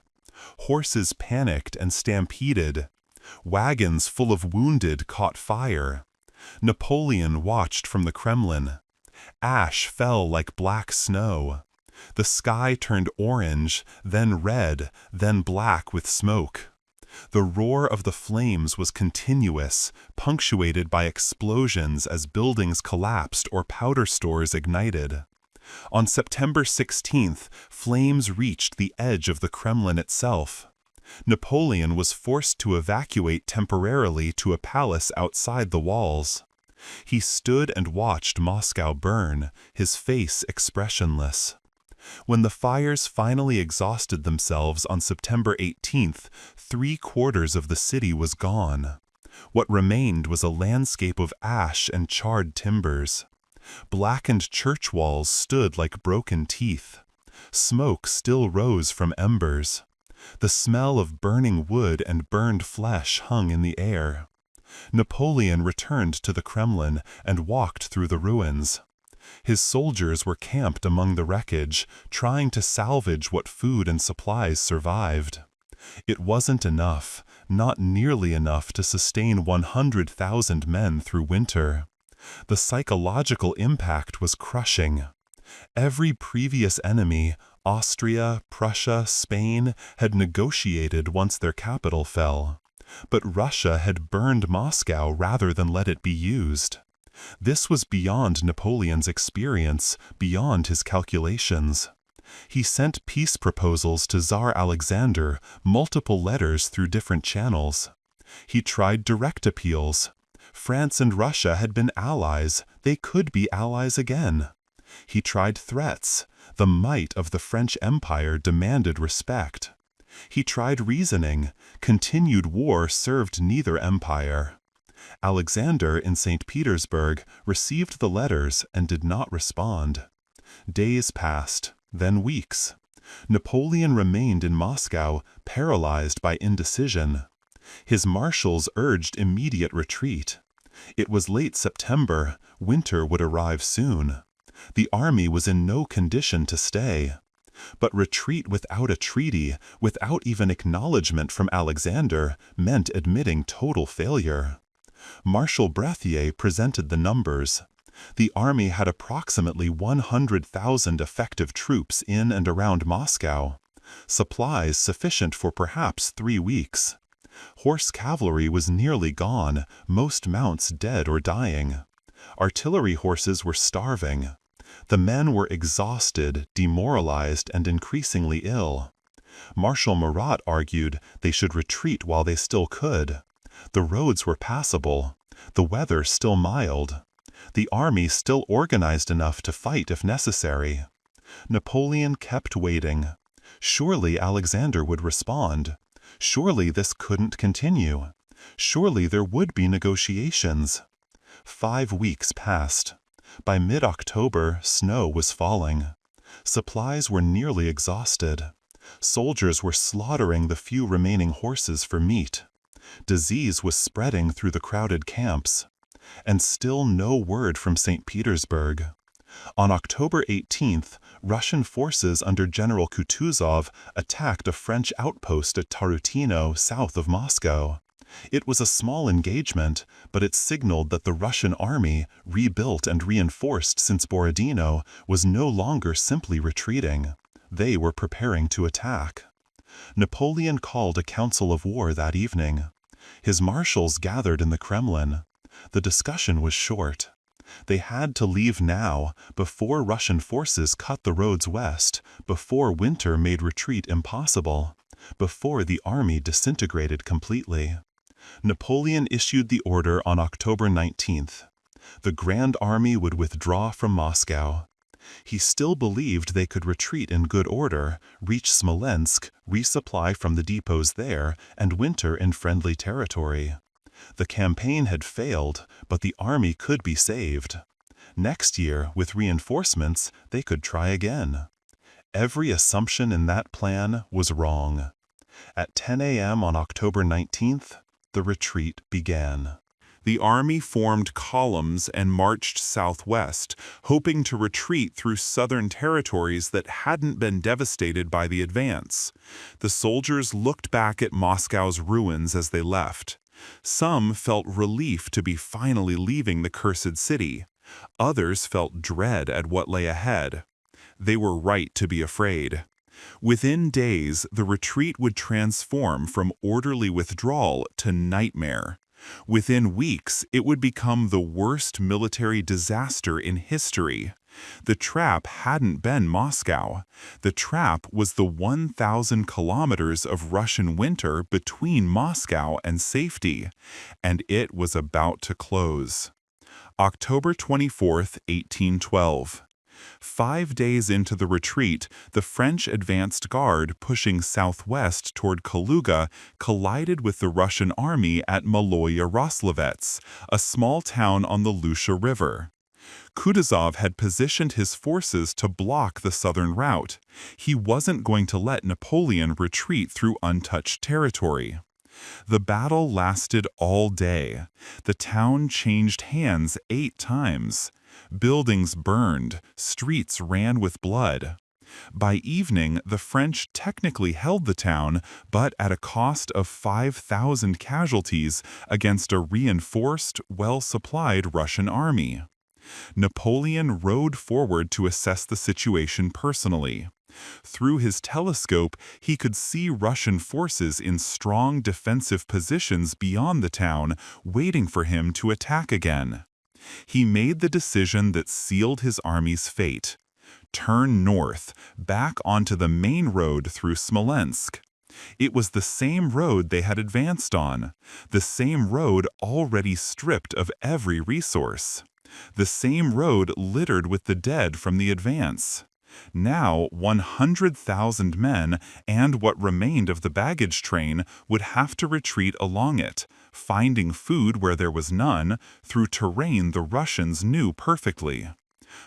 Horses panicked and stampeded. Wagons full of wounded caught fire. Napoleon watched from the Kremlin. Ash fell like black snow. The sky turned orange, then red, then black with smoke. The roar of the flames was continuous, punctuated by explosions as buildings collapsed or powder stores ignited. On September 16th, flames reached the edge of the Kremlin itself. Napoleon was forced to evacuate temporarily to a palace outside the walls. He stood and watched Moscow burn, his face expressionless. When the fires finally exhausted themselves on September 18th, 3/4 of the city was gone. What remained was a landscape of ash and charred timbers. Blackened church walls stood like broken teeth. Smoke still rose from embers. The smell of burning wood and burned flesh hung in the air. Napoleon returned to the Kremlin and walked through the ruins. His soldiers were camped among the wreckage, trying to salvage what food and supplies survived. It wasn't enough, not nearly enough to sustain 100,000 men through winter. The psychological impact was crushing. Every previous enemy, Austria, Prussia, Spain, had negotiated once their capital fell. But Russia had burned Moscow rather than let it be used. This was beyond Napoleon's experience, beyond his calculations. He sent peace proposals to Tsar Alexander, multiple letters through different channels. He tried direct appeals. France and Russia had been allies, they could be allies again. He tried threats. The might of the French Empire demanded respect. He tried reasoning. Continued war served neither empire. Alexander in St. Petersburg received the letters and did not respond. Days passed, then weeks. Napoleon remained in Moscow, paralyzed by indecision. His marshals urged immediate retreat. It was late September, winter would arrive soon. The army was in no condition to stay. But retreat without a treaty, without even acknowledgement from Alexander, meant admitting total failure. Marshal Berthier presented the numbers. The army had approximately 100,000 effective troops in and around Moscow. Supplies sufficient for perhaps 3 weeks. Horse cavalry was nearly gone, most mounts dead or dying. Artillery horses were starving. The men were exhausted, demoralized, and increasingly ill. Marshal Murat argued they should retreat while they still could. The roads were passable. The weather still mild. The army still organized enough to fight if necessary. Napoleon kept waiting. Surely Alexander would respond. Surely this couldn't continue. Surely there would be negotiations. 5 weeks passed. By mid-October, snow was falling. Supplies were nearly exhausted. Soldiers were slaughtering the few remaining horses for meat. Disease was spreading through the crowded camps. And still no word from St. Petersburg. On October 18th, Russian forces under General Kutuzov attacked a French outpost at Tarutino, south of Moscow. It was a small engagement, but it signaled that the Russian army, rebuilt and reinforced since Borodino, was no longer simply retreating. They were preparing to attack. Napoleon called a council of war that evening. His marshals gathered in the Kremlin. The discussion was short. They had to leave now, before Russian forces cut the roads west, before winter made retreat impossible, before the army disintegrated completely. Napoleon issued the order on October 19th. The Grand Army would withdraw from Moscow. He still believed they could retreat in good order, reach Smolensk, resupply from the depots there, and winter in friendly territory. The campaign had failed, but the army could be saved. Next year, with reinforcements, they could try again. Every assumption in that plan was wrong. At 10 a.m. on October 19th, the retreat began. The army formed columns and marched southwest, hoping to retreat through southern territories that hadn't been devastated by the advance. The soldiers looked back at Moscow's ruins as they left. Some felt relief to be finally leaving the cursed city. Others felt dread at what lay ahead. They were right to be afraid. Within days, the retreat would transform from orderly withdrawal to nightmare. Within weeks, it would become the worst military disaster in history. The trap hadn't been Moscow. The trap was the 1,000 kilometers of Russian winter between Moscow and safety, and it was about to close. October 24th, 1812. 5 days into the retreat, the French advanced guard pushing southwest toward Kaluga collided with the Russian army at Maloye-Roslovets, a small town on the Lusha River. Kutuzov had positioned his forces to block the southern route. He wasn't going to let Napoleon retreat through untouched territory. The battle lasted all day. The town changed hands 8 times. Buildings burned, streets ran with blood. By evening, the French technically held the town, but at a cost of 5,000 casualties against a reinforced, well-supplied Russian army. Napoleon rode forward to assess the situation personally. Through his telescope, he could see Russian forces in strong defensive positions beyond the town, waiting for him to attack again. He made the decision that sealed his army's fate: turn north, back onto the main road through Smolensk. It was the same road they had advanced on, the same road already stripped of every resource, the same road littered with the dead from the advance. Now 100,000 men and what remained of the baggage train would have to retreat along it, finding food where there was none, through terrain the Russians knew perfectly.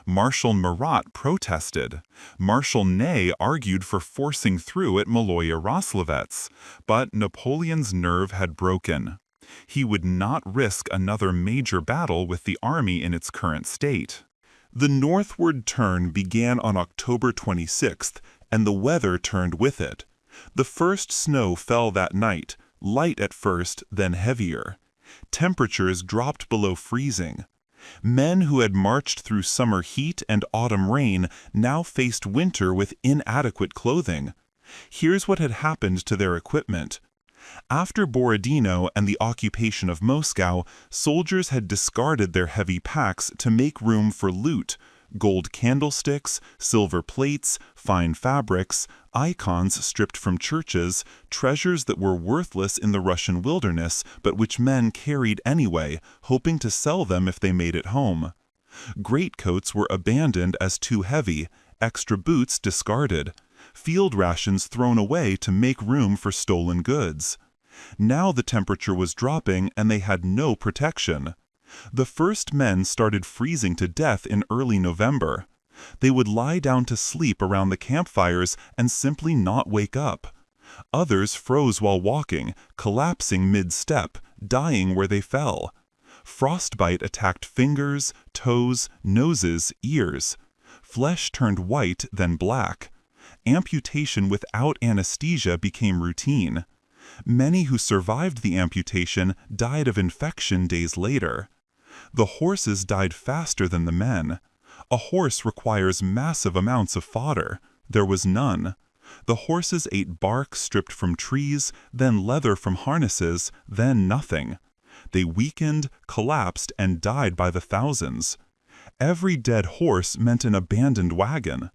Marshal Murat protested. Marshal Ney argued for forcing through at Maloye-Roslovets, but Napoleon's nerve had broken. He would not risk another major battle with the army in its current state. The northward turn began on October 26th, and the weather turned with it. The first snow fell that night, light at first, then heavier. Temperatures dropped below freezing. Men who had marched through summer heat and autumn rain now faced winter with inadequate clothing. Here's what had happened to their equipment. After Borodino and the occupation of Moscow, soldiers had discarded their heavy packs to make room for loot: gold candlesticks, silver plates, fine fabrics, icons stripped from churches, treasures that were worthless in the Russian wilderness but which men carried anyway, hoping to sell them if they made it home. Greatcoats were abandoned as too heavy, extra boots discarded, field rations thrown away to make room for stolen goods. Now the temperature was dropping and they had no protection. The first men started freezing to death in early November. They would lie down to sleep around the campfires and simply not wake up. Others froze while walking, collapsing mid-step, dying where they fell. Frostbite attacked fingers, toes, noses, ears. Flesh turned white, then black. Amputation without anesthesia became routine. Many who survived the amputation died of infection days later. The horses died faster than the men. A horse requires massive amounts of fodder. There was none. The horses ate bark stripped from trees, then leather from harnesses, then nothing. They weakened, collapsed, and died by the thousands. Every dead horse meant an abandoned wagon.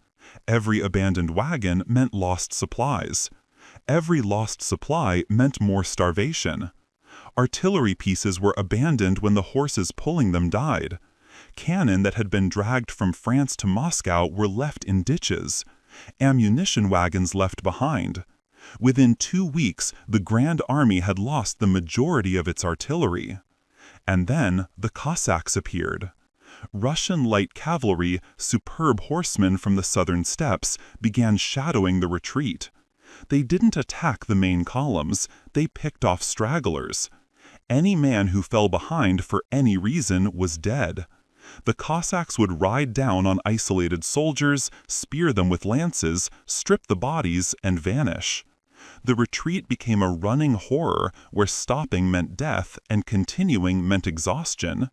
Every abandoned wagon meant lost supplies. Every lost supply meant more starvation. Artillery pieces were abandoned when the horses pulling them died. Cannon that had been dragged from France to Moscow were left in ditches. Ammunition wagons left behind. Within 2 weeks, the Grand Army had lost the majority of its artillery. And then the Cossacks appeared. Russian light cavalry, superb horsemen from the southern steppes, began shadowing the retreat. They didn't attack the main columns, they picked off stragglers. Any man who fell behind for any reason was dead. The Cossacks would ride down on isolated soldiers, spear them with lances, strip the bodies, and vanish. The retreat became a running horror where stopping meant death and continuing meant exhaustion.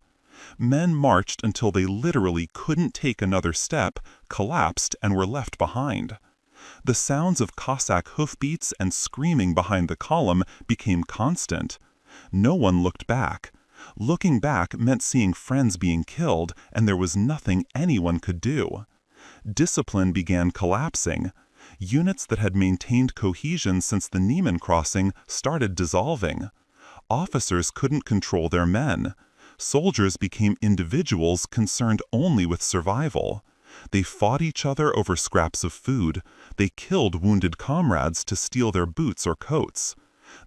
Men marched until they literally couldn't take another step, collapsed, and were left behind. The sounds of Cossack hoofbeats and screaming behind the column became constant. No one looked back. Looking back meant seeing friends being killed, and there was nothing anyone could do. Discipline began collapsing. Units that had maintained cohesion since the Niemen crossing started dissolving. Officers couldn't control their men. Soldiers became individuals concerned only with survival. They fought each other over scraps of food. They killed wounded comrades to steal their boots or coats.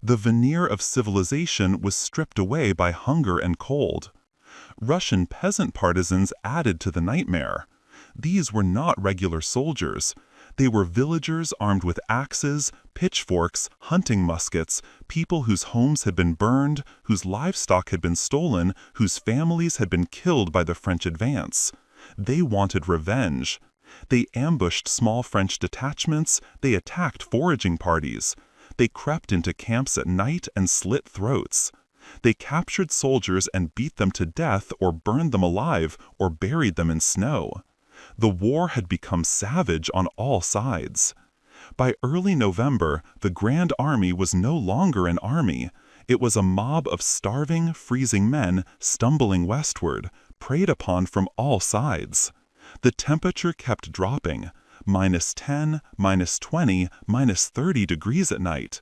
The veneer of civilization was stripped away by hunger and cold. Russian peasant partisans added to the nightmare. These were not regular soldiers. They were villagers armed with axes, pitchforks, hunting muskets, people whose homes had been burned, whose livestock had been stolen, whose families had been killed by the French advance. They wanted revenge. They ambushed small French detachments, they attacked foraging parties. They crept into camps at night and slit throats. They captured soldiers and beat them to death or burned them alive or buried them in snow. The war had become savage on all sides. By early November, the Grand Army was no longer an army. It was a mob of starving, freezing men stumbling westward, preyed upon from all sides. The temperature kept dropping, -10, -20, -30 degrees at night.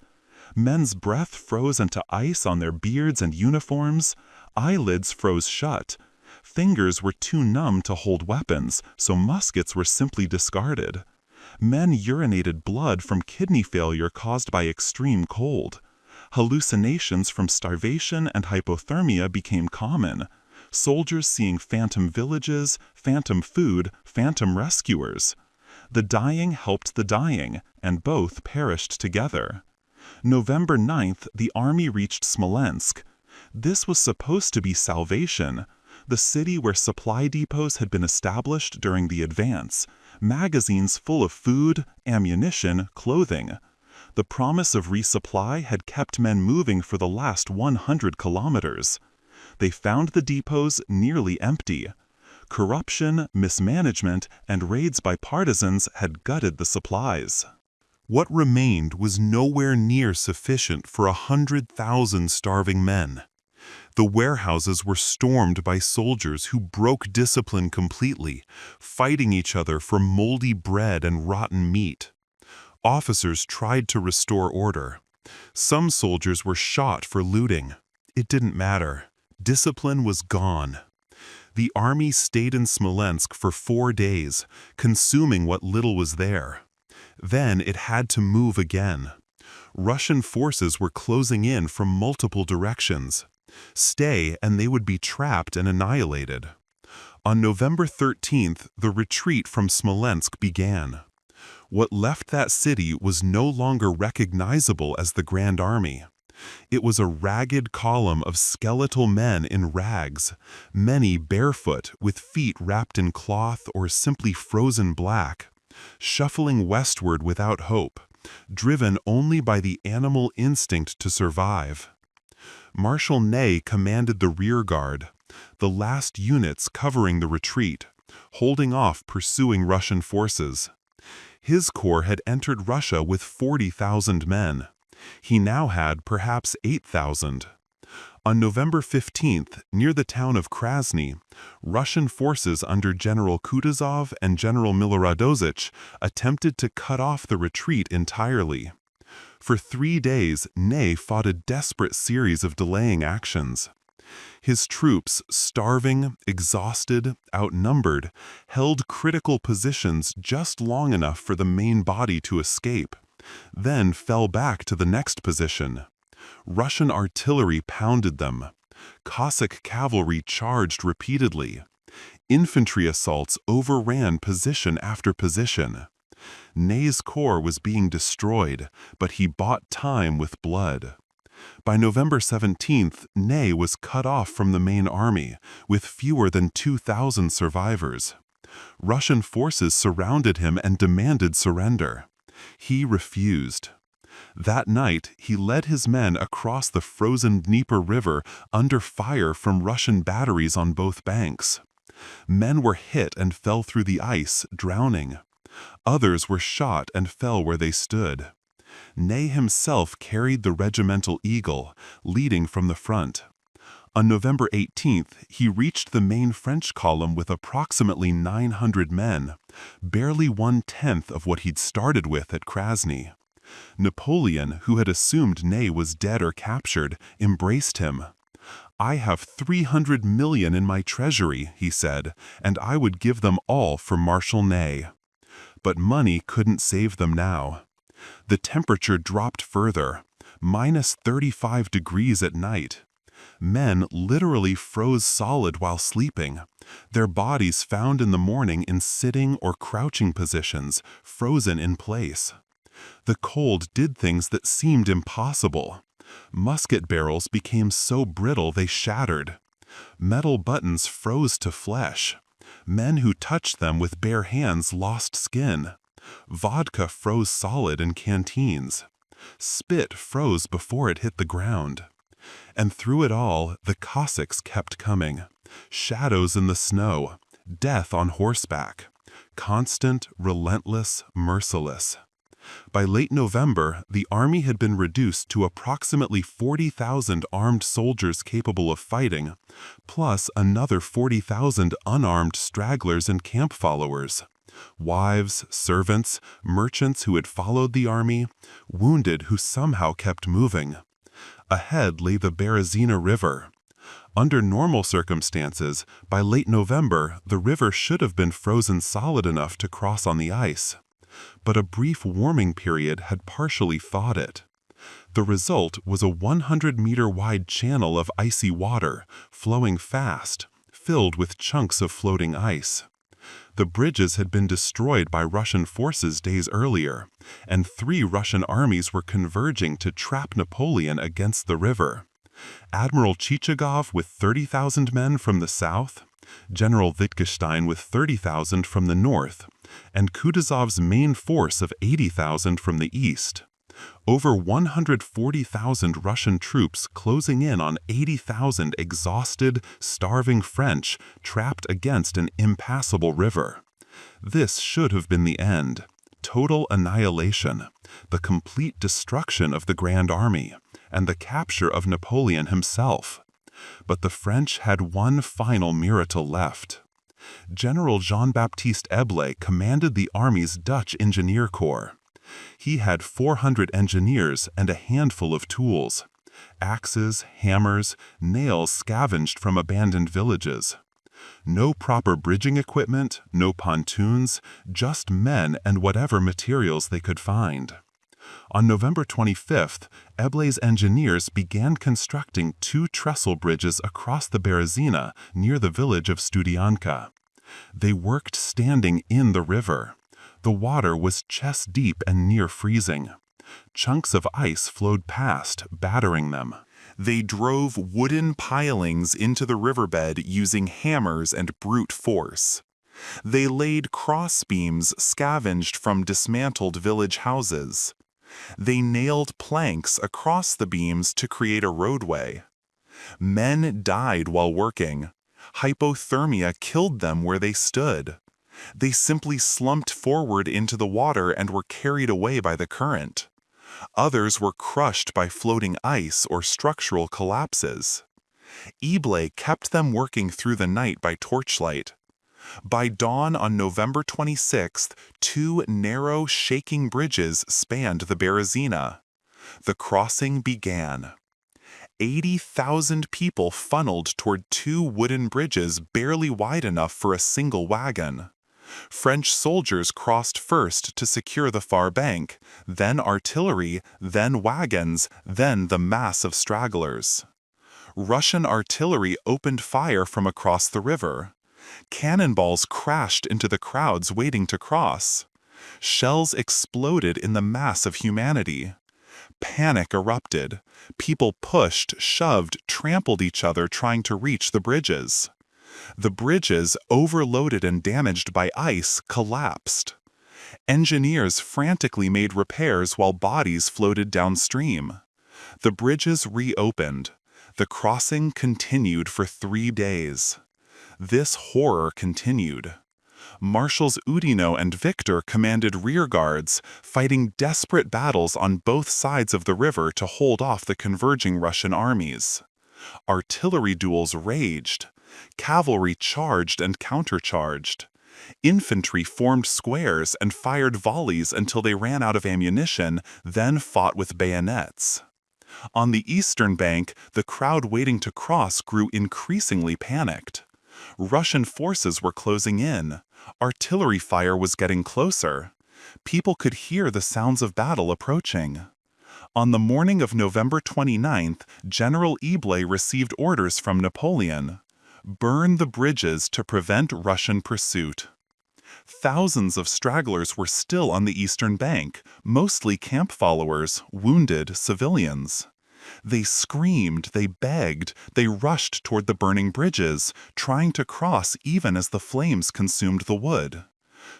Men's breath froze into ice on their beards and uniforms. Eyelids froze shut. Fingers were too numb to hold weapons, so muskets were simply discarded. Men urinated blood from kidney failure caused by extreme cold. Hallucinations from starvation and hypothermia became common. Soldiers seeing phantom villages, phantom food, phantom rescuers. The dying helped the dying, and both perished together. November 9th, the army reached Smolensk. This was supposed to be salvation. The city where supply depots had been established during the advance, magazines full of food, ammunition, clothing. The promise of resupply had kept men moving for the last 100 kilometers. They found the depots nearly empty. Corruption, mismanagement, and raids by partisans had gutted the supplies. What remained was nowhere near sufficient for 100,000 starving men. The warehouses were stormed by soldiers who broke discipline completely, fighting each other for moldy bread and rotten meat. Officers tried to restore order. Some soldiers were shot for looting. It didn't matter. Discipline was gone. The army stayed in Smolensk for 4 days, consuming what little was there. Then it had to move again. Russian forces were closing in from multiple directions. Stay and they would be trapped and annihilated. On November 13th, the retreat from Smolensk began. What left that city was no longer recognizable as the Grand Army. It was a ragged column of skeletal men in rags, many barefoot with feet wrapped in cloth or simply frozen black, shuffling westward without hope, driven only by the animal instinct to survive. Marshal Ney commanded the rear guard, the last units covering the retreat, holding off pursuing Russian forces. His corps had entered Russia with 40,000 men. He now had perhaps 8,000. On November 15th, near the town of Krasny, Russian forces under General Kutuzov and General Miloradovich attempted to cut off the retreat entirely. For 3 days, Ney fought a desperate series of delaying actions. His troops, starving, exhausted, outnumbered, held critical positions just long enough for the main body to escape, then fell back to the next position. Russian artillery pounded them. Cossack cavalry charged repeatedly. Infantry assaults overran position after position. Ney's corps was being destroyed, but he bought time with blood. By November 17th, Ney was cut off from the main army, with fewer than 2,000 survivors. Russian forces surrounded him and demanded surrender. He refused. That night, he led his men across the frozen Dnieper River under fire from Russian batteries on both banks. Men were hit and fell through the ice, drowning. Others were shot and fell where they stood. Ney himself carried the regimental eagle, leading from the front. On November 18th, he reached the main French column with approximately 900 men, barely 1/10 of what he'd started with at Krasny. Napoleon, who had assumed Ney was dead or captured, embraced him. "I have 300 million in my treasury," he said, "and I would give them all for Marshal Ney." But money couldn't save them now. The temperature dropped further, -35 degrees at night. Men literally froze solid while sleeping, their bodies found in the morning in sitting or crouching positions, frozen in place. The cold did things that seemed impossible. Musket barrels became so brittle they shattered. Metal buttons froze to flesh. Men who touched them with bare hands lost skin. Vodka froze solid in canteens. Spit froze before it hit the ground. And through it all, the Cossacks kept coming. Shadows in the snow, death on horseback. Constant, relentless, merciless. By late November, the army had been reduced to approximately 40,000 armed soldiers capable of fighting, plus another 40,000 unarmed stragglers and camp followers. Wives, servants, merchants who had followed the army, wounded who somehow kept moving. Ahead lay the Berezina River. Under normal circumstances, by late November, the river should have been frozen solid enough to cross on the ice. But a brief warming period had partially thawed it. The result was a 100-meter-wide channel of icy water, flowing fast, filled with chunks of floating ice. The bridges had been destroyed by Russian forces days earlier, and 3 Russian armies were converging to trap Napoleon against the river. Admiral Chichagov with 30,000 men from the south, General Wittgenstein with 30,000 from the north, and Kutuzov's main force of 80,000 from the east. Over 140,000 Russian troops closing in on 80,000 exhausted, starving French trapped against an impassable river. This should have been the end. Total annihilation, the complete destruction of the Grand Army, and the capture of Napoleon himself. But the French had one final miracle left. General Jean-Baptiste Eble commanded the army's Dutch engineer corps. He had 400 engineers and a handful of tools: axes, hammers, nails scavenged from abandoned villages. No proper bridging equipment, no pontoons, just men and whatever materials they could find. On November 25th, Eble's engineers began constructing 2 trestle bridges across the Berezina near the village of Studianka. They worked standing in the river. The water was chest-deep and near freezing. Chunks of ice flowed past, battering them. They drove wooden pilings into the riverbed using hammers and brute force. They laid crossbeams scavenged from dismantled village houses. They nailed planks across the beams to create a roadway. Men died while working. Hypothermia killed them where they stood. They simply slumped forward into the water and were carried away by the current. Others were crushed by floating ice or structural collapses. Ible kept them working through the night by torchlight. By dawn on November 26th, two narrow, shaking bridges spanned the Berezina. The crossing began. 80,000 people funneled toward two wooden bridges barely wide enough for a single wagon. French soldiers crossed first to secure the far bank, then artillery, then wagons, then the mass of stragglers. Russian artillery opened fire from across the river. Cannonballs crashed into the crowds waiting to cross. Shells exploded in the mass of humanity. Panic erupted. People pushed, shoved, trampled each other trying to reach the bridges. The bridges, overloaded and damaged by ice, collapsed. Engineers frantically made repairs while bodies floated downstream. The bridges reopened. The crossing continued for 3 days. This horror continued. Marshals Oudinot and Victor commanded rearguards, fighting desperate battles on both sides of the river to hold off the converging Russian armies. Artillery duels raged. Cavalry charged and countercharged. Infantry formed squares and fired volleys until they ran out of ammunition, then fought with bayonets. On the eastern bank, the crowd waiting to cross grew increasingly panicked. Russian forces were closing in. Artillery fire was getting closer. People could hear the sounds of battle approaching. On the morning of November 29th, General Ible received orders from Napoleon. Burn the bridges to prevent Russian pursuit. Thousands of stragglers were still on the eastern bank, mostly camp followers, wounded civilians. They screamed, they begged, they rushed toward the burning bridges, trying to cross even as the flames consumed the wood.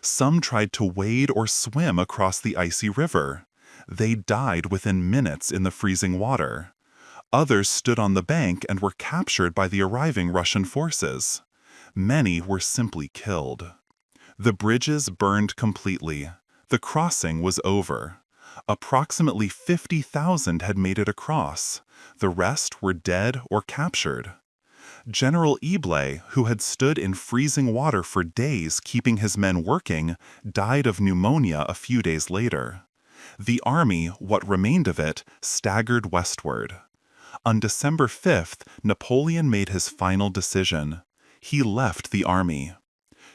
Some tried to wade or swim across the icy river. They died within minutes in the freezing water. Others stood on the bank and were captured by the arriving Russian forces. Many were simply killed. The bridges burned completely. The crossing was over. Approximately 50,000 had made it across. The rest were dead or captured. General Ible, who had stood in freezing water for days keeping his men working, died of pneumonia a few days later. The army, what remained of it, staggered westward. On December 5th, Napoleon made his final decision. He left the army.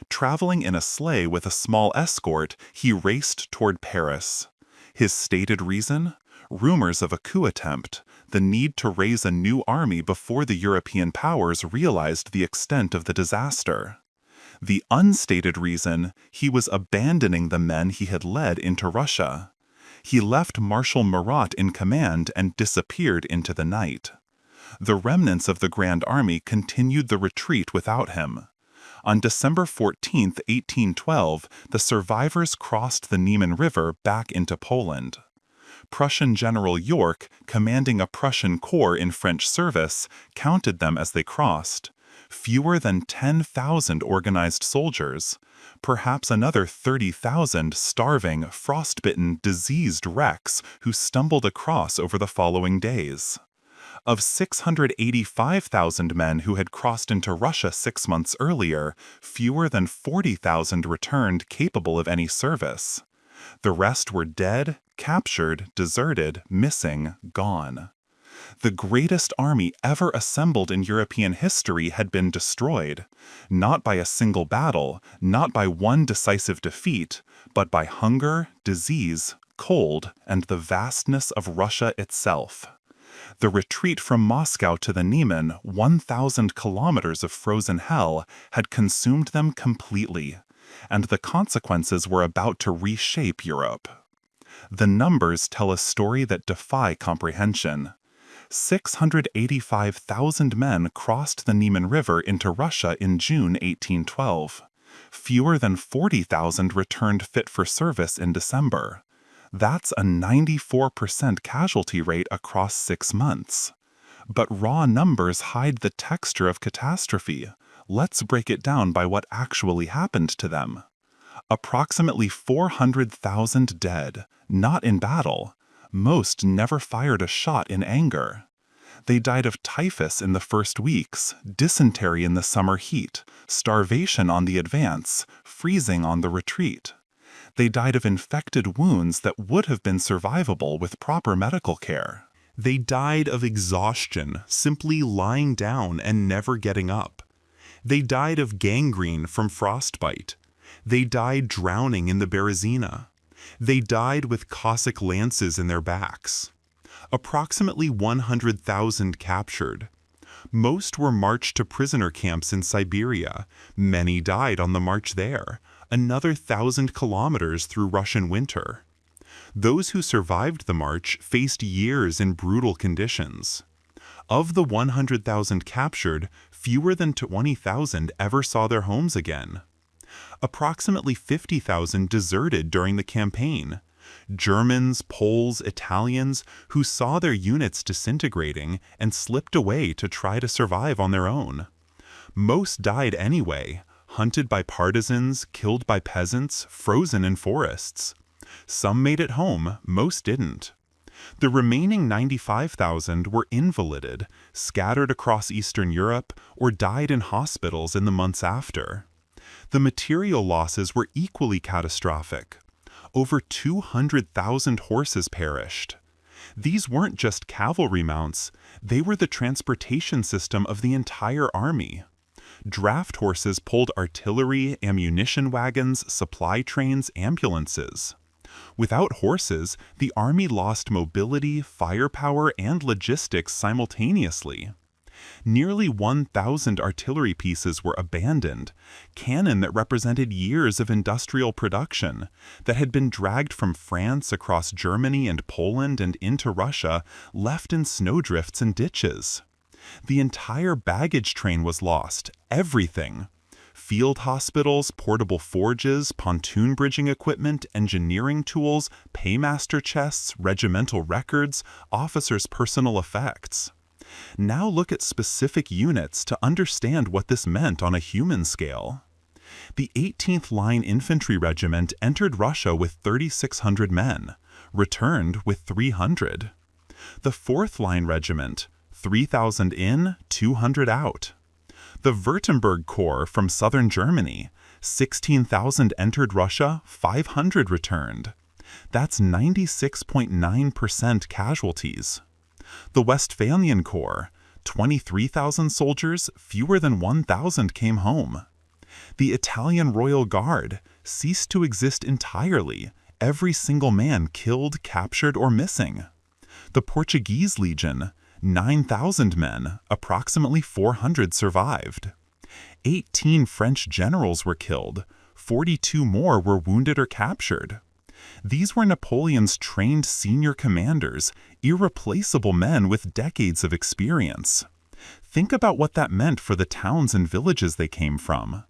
Traveling in a sleigh with a small escort, he raced toward Paris. His stated reason? Rumors of a coup attempt, the need to raise a new army before the European powers realized the extent of the disaster. The unstated reason? He was abandoning the men he had led into Russia. He left Marshal Murat in command and disappeared into the night. The remnants of the Grand Army continued the retreat without him. On December 14, 1812, the survivors crossed the Niemen River back into Poland. Prussian General York, commanding a Prussian corps in French service, counted them as they crossed. Fewer than 10,000 organized soldiers. Perhaps another 30,000 starving, frostbitten, diseased wrecks who stumbled across over the following days. Of 685,000 men who had crossed into Russia 6 months earlier, fewer than 40,000 returned capable of any service. The rest were dead, captured, deserted, missing, gone. The greatest army ever assembled in European history had been destroyed, not by a single battle, not by one decisive defeat, but by hunger, disease, cold, and the vastness of Russia itself. The retreat from Moscow to the Niemen, 1,000 kilometers of frozen hell, had consumed them completely, and the consequences were about to reshape Europe. The numbers tell a story that defy comprehension. 685,000 men crossed the Niemen River into Russia in June 1812. Fewer than 40,000 returned fit for service in December. That's a 94% casualty rate across 6 months. But raw numbers hide the texture of catastrophe. Let's break it down by what actually happened to them. Approximately 400,000 dead, not in battle. Most never fired a shot in anger. They died of typhus in the first weeks, dysentery in the summer heat, starvation on the advance, freezing on the retreat. They died of infected wounds that would have been survivable with proper medical care. They died of exhaustion, simply lying down and never getting up. They died of gangrene from frostbite. They died drowning in the Berezina. They died with Cossack lances in their backs. Approximately 100,000 captured. Most were marched to prisoner camps in Siberia. Many died on the march there. Another 1,000 kilometers through Russian winter. Those who survived the march faced years in brutal conditions. Of the 100,000 captured, fewer than 20,000 ever saw their homes again. Approximately 50,000 deserted during the campaign. Germans, Poles, Italians who saw their units disintegrating and slipped away to try to survive on their own. Most died anyway, hunted by partisans, killed by peasants, frozen in forests. Some made it home, most didn't. The remaining 95,000 were invalided, scattered across Eastern Europe, or died in hospitals in the months after. The material losses were equally catastrophic. Over 200,000 horses perished. These weren't just cavalry mounts, they were the transportation system of the entire army. Draft horses pulled artillery, ammunition wagons, supply trains, ambulances. Without horses, the army lost mobility, firepower, and logistics simultaneously. Nearly 1,000 artillery pieces were abandoned, cannon that represented years of industrial production, that had been dragged from France across Germany and Poland and into Russia, left in snowdrifts and ditches. The entire baggage train was lost, everything. Field hospitals, portable forges, pontoon bridging equipment, engineering tools, paymaster chests, regimental records, officers' personal effects. Now look at specific units to understand what this meant on a human scale. The 18th Line Infantry Regiment entered Russia with 3,600 men, returned with 300. The 4th Line Regiment, 3,000 in, 200 out. The Württemberg Corps from southern Germany, 16,000 entered Russia, 500 returned. That's 96.9% casualties. The Westphalian Corps, 23,000 soldiers, fewer than 1,000 came home. The Italian Royal Guard ceased to exist entirely, every single man killed, captured, or missing. The Portuguese Legion, 9,000 men, approximately 400 survived. 18 French generals were killed, 42 more were wounded or captured. These were Napoleon's trained senior commanders, irreplaceable men with decades of experience. Think about what that meant for the towns and villages they came from.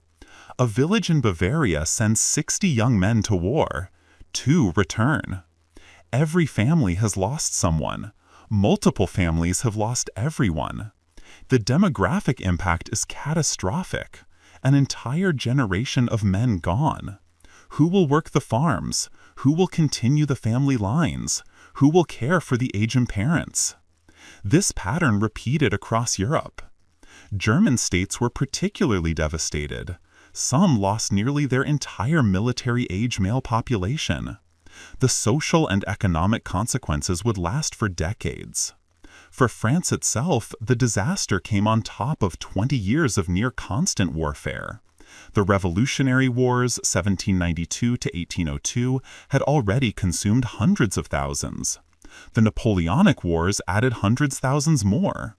A village in Bavaria sends 60 young men to war. 2 return. Every family has lost someone. Multiple families have lost everyone. The demographic impact is catastrophic. An entire generation of men gone. Who will work the farms? Who will continue the family lines? Who will care for the aging parents? This pattern repeated across Europe. German states were particularly devastated. Some lost nearly their entire military-age male population. The social and economic consequences would last for decades. For France itself, the disaster came on top of 20 years of near-constant warfare. The Revolutionary Wars, 1792 to 1802, had already consumed hundreds of thousands. The Napoleonic Wars added hundreds thousands more.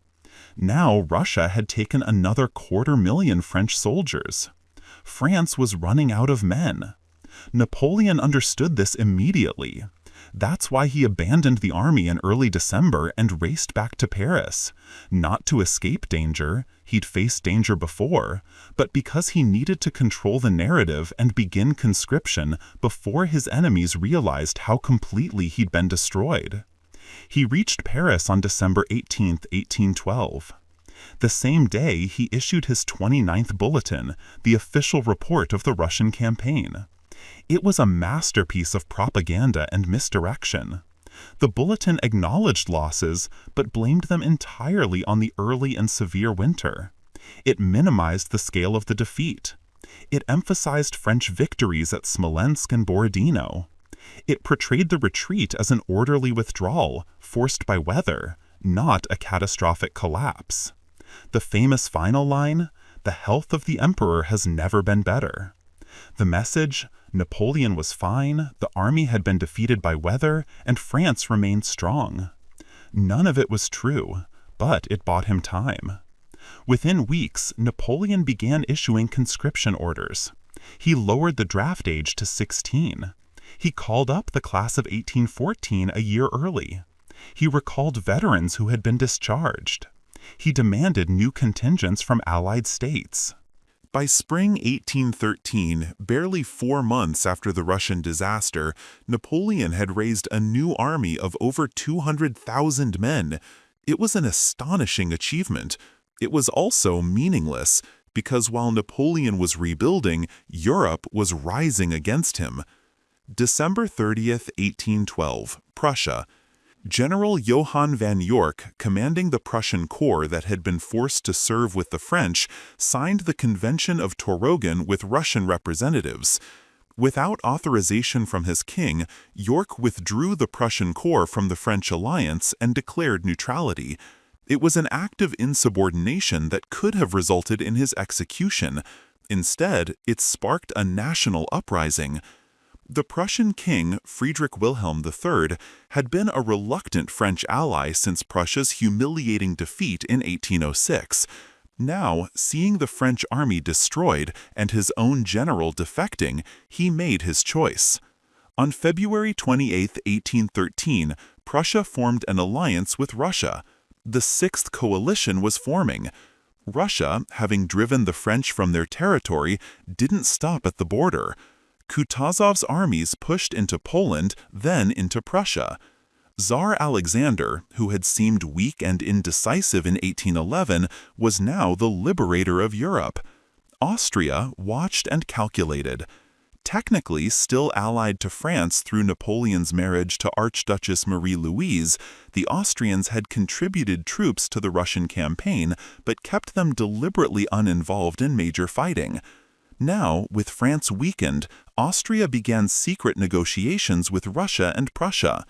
Now Russia had taken another 250,000 French soldiers. France was running out of men. Napoleon understood this immediately. That's why he abandoned the army in early December and raced back to Paris. Not to escape danger, he'd faced danger before, but because he needed to control the narrative and begin conscription before his enemies realized how completely he'd been destroyed. He reached Paris on December 18, 1812. The same day, he issued his 29th bulletin, the official report of the Russian campaign. It was a masterpiece of propaganda and misdirection. The bulletin acknowledged losses, but blamed them entirely on the early and severe winter. It minimized the scale of the defeat. It emphasized French victories at Smolensk and Borodino. It portrayed the retreat as an orderly withdrawal, forced by weather, not a catastrophic collapse. The famous final line, "The health of the emperor has never been better." The message, Napoleon was fine, the army had been defeated by weather, and France remained strong. None of it was true, but it bought him time. Within weeks, Napoleon began issuing conscription orders. He lowered the draft age to 16. He called up the class of 1814 a year early. He recalled veterans who had been discharged. He demanded new contingents from Allied states. By spring 1813, barely 4 months after the Russian disaster, Napoleon had raised a new army of over 200,000 men. It was an astonishing achievement. It was also meaningless, because while Napoleon was rebuilding, Europe was rising against him. December 30th, 1812, Prussia. General Johann van York, commanding the Prussian corps that had been forced to serve with the French, signed the Convention of Toroghan with Russian representatives. Without authorization from his king, York withdrew the Prussian corps from the French alliance and declared neutrality. It was an act of insubordination that could have resulted in his execution. Instead, it sparked a national uprising. The Prussian king, Friedrich Wilhelm III, had been a reluctant French ally since Prussia's humiliating defeat in 1806. Now, seeing the French army destroyed and his own general defecting, he made his choice. On February 28, 1813, Prussia formed an alliance with Russia. The Sixth Coalition was forming. Russia, having driven the French from their territory, didn't stop at the border. Kutuzov's armies pushed into Poland, then into Prussia. Tsar Alexander, who had seemed weak and indecisive in 1811, was now the liberator of Europe. Austria watched and calculated. Technically still allied to France through Napoleon's marriage to Archduchess Marie-Louise, the Austrians had contributed troops to the Russian campaign but kept them deliberately uninvolved in major fighting. Now, with France weakened, Austria began secret negotiations with Russia and Prussia.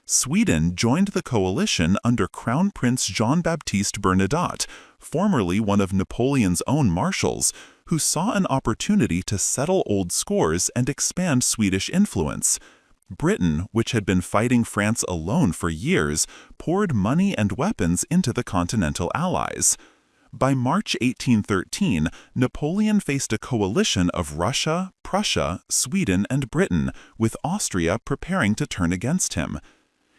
Sweden joined the coalition under Crown Prince Jean-Baptiste Bernadotte, formerly one of Napoleon's own marshals, who saw an opportunity to settle old scores and expand Swedish influence. Britain, which had been fighting France alone for years, poured money and weapons into the Continental Allies. By March 1813, Napoleon faced a coalition of Russia, Prussia, Sweden, and Britain, with Austria preparing to turn against him.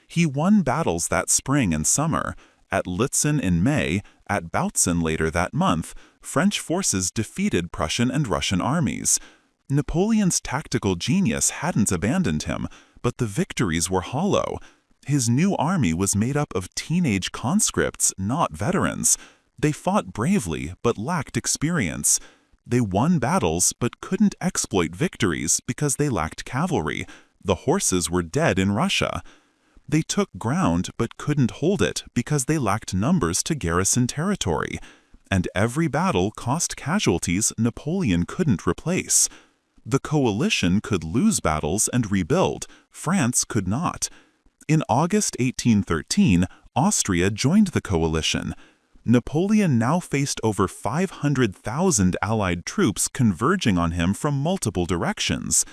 He won battles that spring and summer. At Lutzen in May, at Bautzen later that month, French forces defeated Prussian and Russian armies. Napoleon's tactical genius hadn't abandoned him, but the victories were hollow. His new army was made up of teenage conscripts, not veterans. They fought bravely, but lacked experience. They won battles, but couldn't exploit victories because they lacked cavalry. The horses were dead in Russia. They took ground, but couldn't hold it because they lacked numbers to garrison territory. And every battle cost casualties Napoleon couldn't replace. The coalition could lose battles and rebuild. France could not. In August 1813, Austria joined the coalition. Napoleon now faced over 500,000 Allied troops converging on him from multiple directions.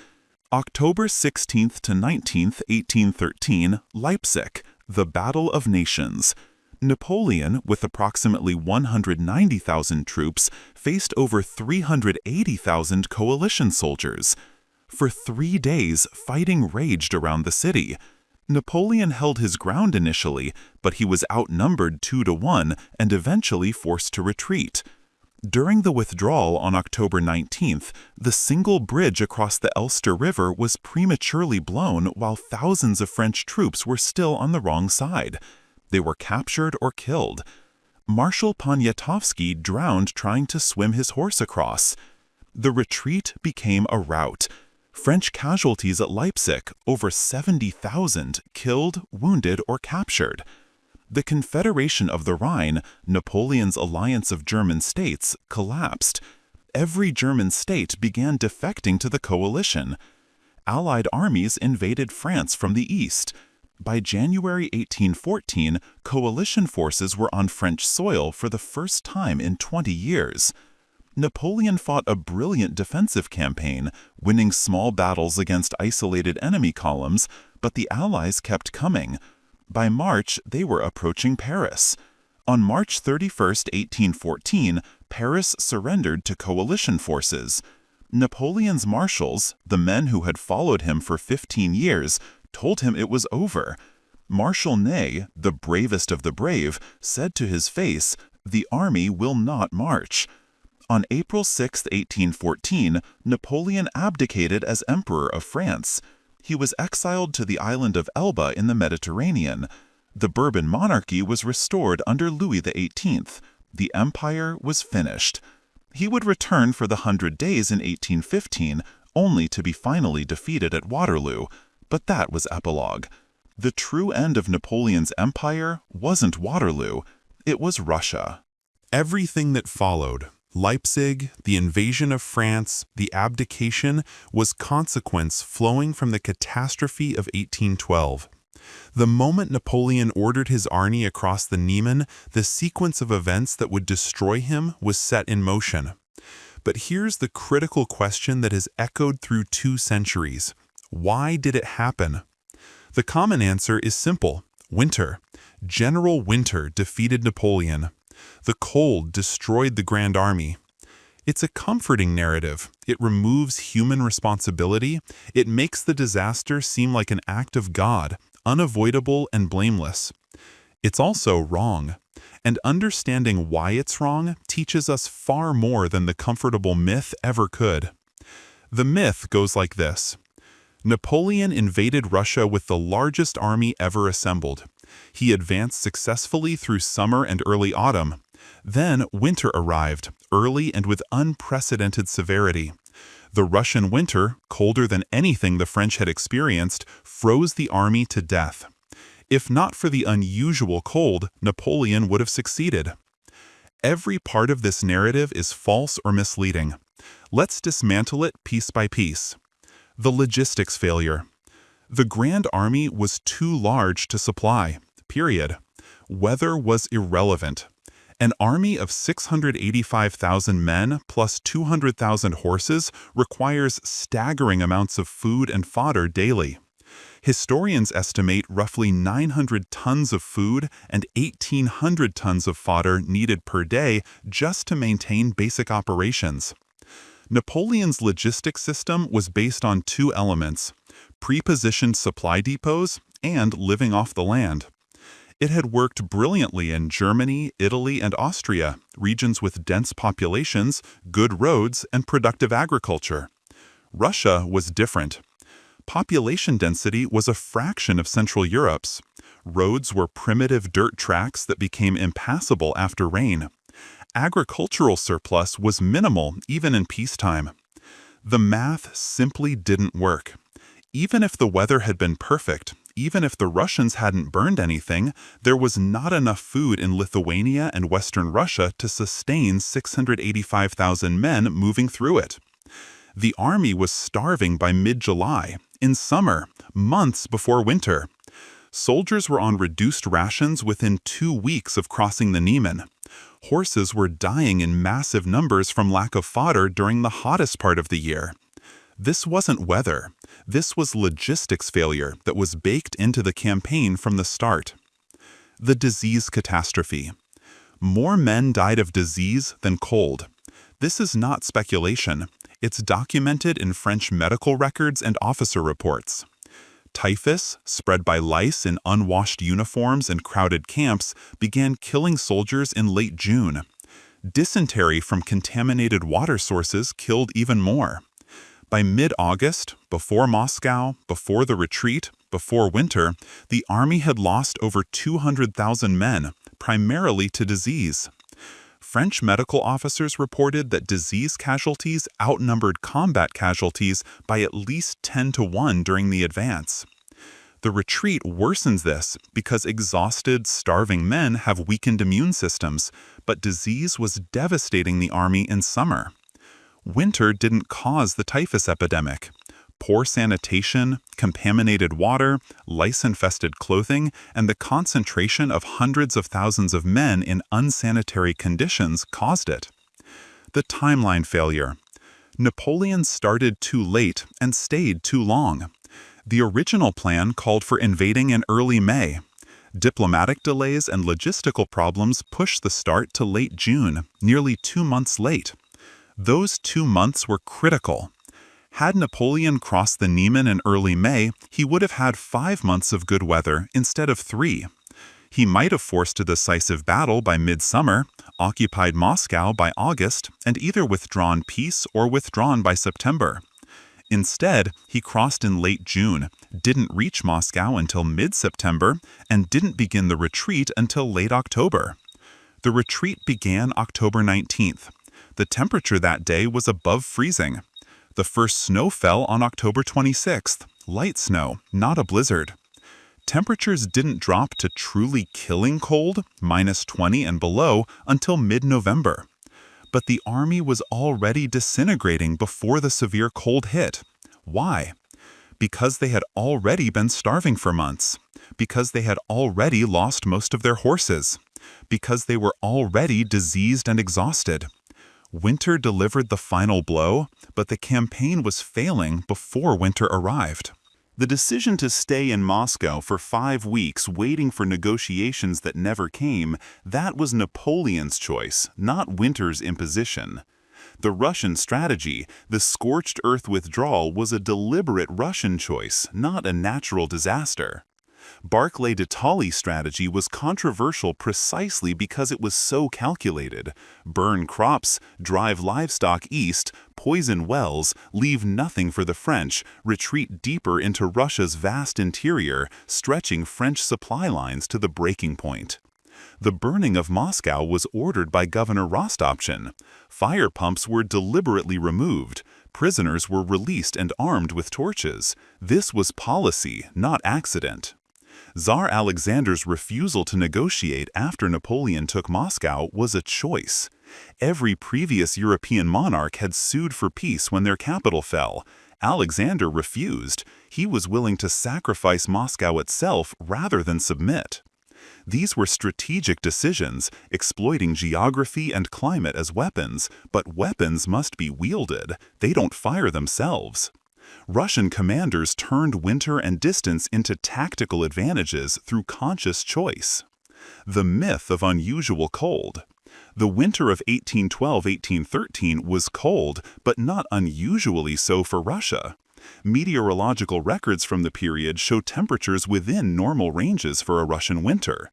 October 16th to 19th, 1813, Leipzig, the Battle of Nations. Napoleon, with approximately 190,000 troops, faced over 380,000 coalition soldiers. For 3 days, fighting raged around the city. Napoleon held his ground initially, but he was outnumbered 2-1 and eventually forced to retreat. During the withdrawal on October 19th, the single bridge across the Elster River was prematurely blown while thousands of French troops were still on the wrong side. They were captured or killed. Marshal Poniatowski drowned trying to swim his horse across. The retreat became a rout. French casualties at Leipzig, over 70,000, killed, wounded, or captured. The Confederation of the Rhine, Napoleon's alliance of German states, collapsed. Every German state began defecting to the coalition. Allied armies invaded France from the east. By January 1814, coalition forces were on French soil for the first time in 20 years. Napoleon fought a brilliant defensive campaign, winning small battles against isolated enemy columns, but the Allies kept coming. By March, they were approaching Paris. On March 31, 1814, Paris surrendered to coalition forces. Napoleon's marshals, the men who had followed him for 15 years, told him it was over. Marshal Ney, the bravest of the brave, said to his face, "The army will not march." On April 6, 1814, Napoleon abdicated as Emperor of France. He was exiled to the island of Elba in the Mediterranean. The Bourbon monarchy was restored under Louis XVIII. The empire was finished. He would return for the 100 Days in 1815, only to be finally defeated at Waterloo. But that was epilogue. The true end of Napoleon's empire wasn't Waterloo, it was Russia. Everything that followed, Leipzig, the invasion of France, the abdication, was consequence flowing from the catastrophe of 1812. The moment Napoleon ordered his army across the Niemen, the sequence of events that would destroy him was set in motion. But here's the critical question that has echoed through 2 centuries. Why did it happen? The common answer is simple: winter. General Winter defeated Napoleon. The cold destroyed the Grand Army. It's a comforting narrative. It removes human responsibility. It makes the disaster seem like an act of God, unavoidable and blameless. It's also wrong. And understanding why it's wrong teaches us far more than the comfortable myth ever could. The myth goes like this. Napoleon invaded Russia with the largest army ever assembled. He advanced successfully through summer and early autumn. Then winter arrived, early and with unprecedented severity. The Russian winter, colder than anything the French had experienced, froze the army to death. If not for the unusual cold, Napoleon would have succeeded. Every part of this narrative is false or misleading. Let's dismantle it piece by piece. The logistics failure. The Grand Army was too large to supply, period. Weather was irrelevant. An army of 685,000 men plus 200,000 horses requires staggering amounts of food and fodder daily. Historians estimate roughly 900 tons of food and 1,800 tons of fodder needed per day just to maintain basic operations. Napoleon's logistics system was based on 2 elements: pre-positioned supply depots and living off the land. It had worked brilliantly in Germany, Italy, and Austria, regions with dense populations, good roads, and productive agriculture. Russia was different. Population density was a fraction of Central Europe's. Roads were primitive dirt tracks that became impassable after rain. Agricultural surplus was minimal even in peacetime. The math simply didn't work. Even if the weather had been perfect, even if the Russians hadn't burned anything, there was not enough food in Lithuania and Western Russia to sustain 685,000 men moving through it. The army was starving by mid-July, in summer, months before winter. Soldiers were on reduced rations within 2 weeks of crossing the Niemen. Horses were dying in massive numbers from lack of fodder during the hottest part of the year. This wasn't weather. This was logistics failure that was baked into the campaign from the start. The disease catastrophe. More men died of disease than cold. This is not speculation. It's documented in French medical records and officer reports. Typhus, spread by lice in unwashed uniforms and crowded camps, began killing soldiers in late June. Dysentery from contaminated water sources killed even more. By mid-August, before Moscow, before the retreat, before winter, the army had lost over 200,000 men, primarily to disease. French medical officers reported that disease casualties outnumbered combat casualties by at least 10 to 1 during the advance. The retreat worsens this because exhausted, starving men have weakened immune systems, but disease was devastating the army in summer. Winter didn't cause the typhus epidemic. Poor sanitation, contaminated water, lice-infested clothing, and the concentration of hundreds of thousands of men in unsanitary conditions caused it. The timeline failure. Napoleon started too late and stayed too long. The original plan called for invading in early May. Diplomatic delays and logistical problems pushed the start to late June, nearly 2 months late. Those 2 months were critical. Had Napoleon crossed the Niemen in early May, he would have had 5 months of good weather instead of 3. He might have forced a decisive battle by midsummer, occupied Moscow by August, and either withdrawn peace or withdrawn by September. Instead, he crossed in late June, didn't reach Moscow until mid-September, and didn't begin the retreat until late October. The retreat began October 19th. The temperature that day was above freezing. The first snow fell on October 26th, light snow, not a blizzard. Temperatures didn't drop to truly killing cold, -20 and below, until mid-November. But the army was already disintegrating before the severe cold hit. Why? Because they had already been starving for months. Because they had already lost most of their horses. Because they were already diseased and exhausted. Winter delivered the final blow, but the campaign was failing before winter arrived. The decision to stay in Moscow for 5 weeks waiting for negotiations that never came, that was Napoleon's choice, not Winter's imposition. The Russian strategy, the scorched earth withdrawal, was a deliberate Russian choice, not a natural disaster. Barclay de Tolly's strategy was controversial precisely because it was so calculated. Burn crops, drive livestock east, poison wells, leave nothing for the French, retreat deeper into Russia's vast interior, stretching French supply lines to the breaking point. The burning of Moscow was ordered by Governor Rostopchin. Fire pumps were deliberately removed. Prisoners were released and armed with torches. This was policy, not accident. Tsar Alexander's refusal to negotiate after Napoleon took Moscow was a choice. Every previous European monarch had sued for peace when their capital fell. Alexander refused. He was willing to sacrifice Moscow itself rather than submit. These were strategic decisions, exploiting geography and climate as weapons, but weapons must be wielded. They don't fire themselves. Russian commanders turned winter and distance into tactical advantages through conscious choice. The myth of unusual cold. The winter of 1812-1813 was cold, but not unusually so for Russia. Meteorological records from the period show temperatures within normal ranges for a Russian winter.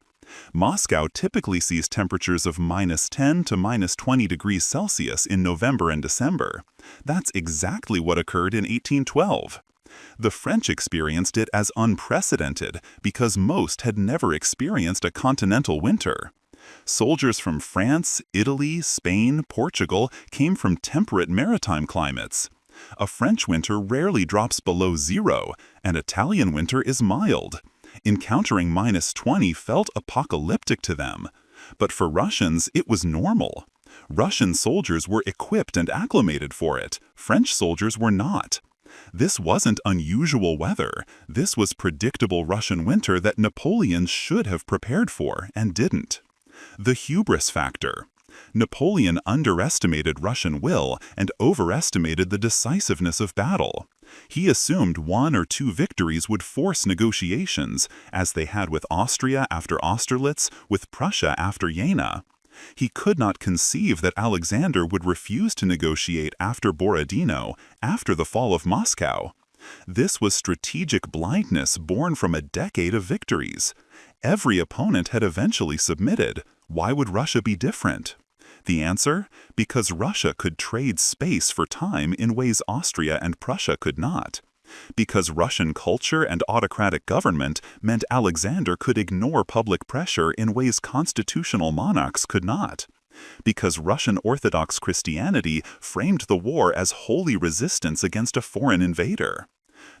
Moscow typically sees temperatures of -10 to -20 degrees Celsius in November and December. That's exactly what occurred in 1812. The French experienced it as unprecedented because most had never experienced a continental winter. Soldiers from France, Italy, Spain, Portugal came from temperate maritime climates. A French winter rarely drops below 0, and Italian winter is mild. Encountering -20 felt apocalyptic to them. But for Russians, it was normal. Russian soldiers were equipped and acclimated for it. French soldiers were not. This wasn't unusual weather. This was predictable Russian winter that Napoleon should have prepared for and didn't. The hubris factor. Napoleon underestimated Russian will and overestimated the decisiveness of battle. He assumed 1 or 2 victories would force negotiations, as they had with Austria after Austerlitz, with Prussia after Jena. He could not conceive that Alexander would refuse to negotiate after Borodino, after the fall of Moscow. This was strategic blindness born from a decade of victories. Every opponent had eventually submitted. Why would Russia be different? The answer? Because Russia could trade space for time in ways Austria and Prussia could not. Because Russian culture and autocratic government meant Alexander could ignore public pressure in ways constitutional monarchs could not. Because Russian Orthodox Christianity framed the war as holy resistance against a foreign invader.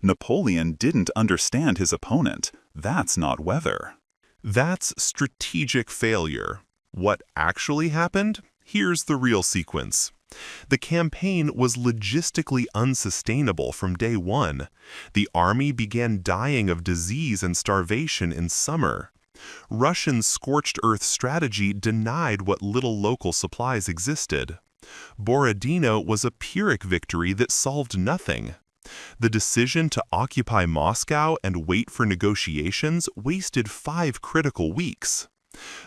Napoleon didn't understand his opponent. That's not weather. That's strategic failure. What actually happened? Here's the real sequence. The campaign was logistically unsustainable from day one. The army began dying of disease and starvation in summer. Russian scorched earth strategy denied what little local supplies existed. Borodino was a Pyrrhic victory that solved nothing. The decision to occupy Moscow and wait for negotiations wasted 5 critical weeks.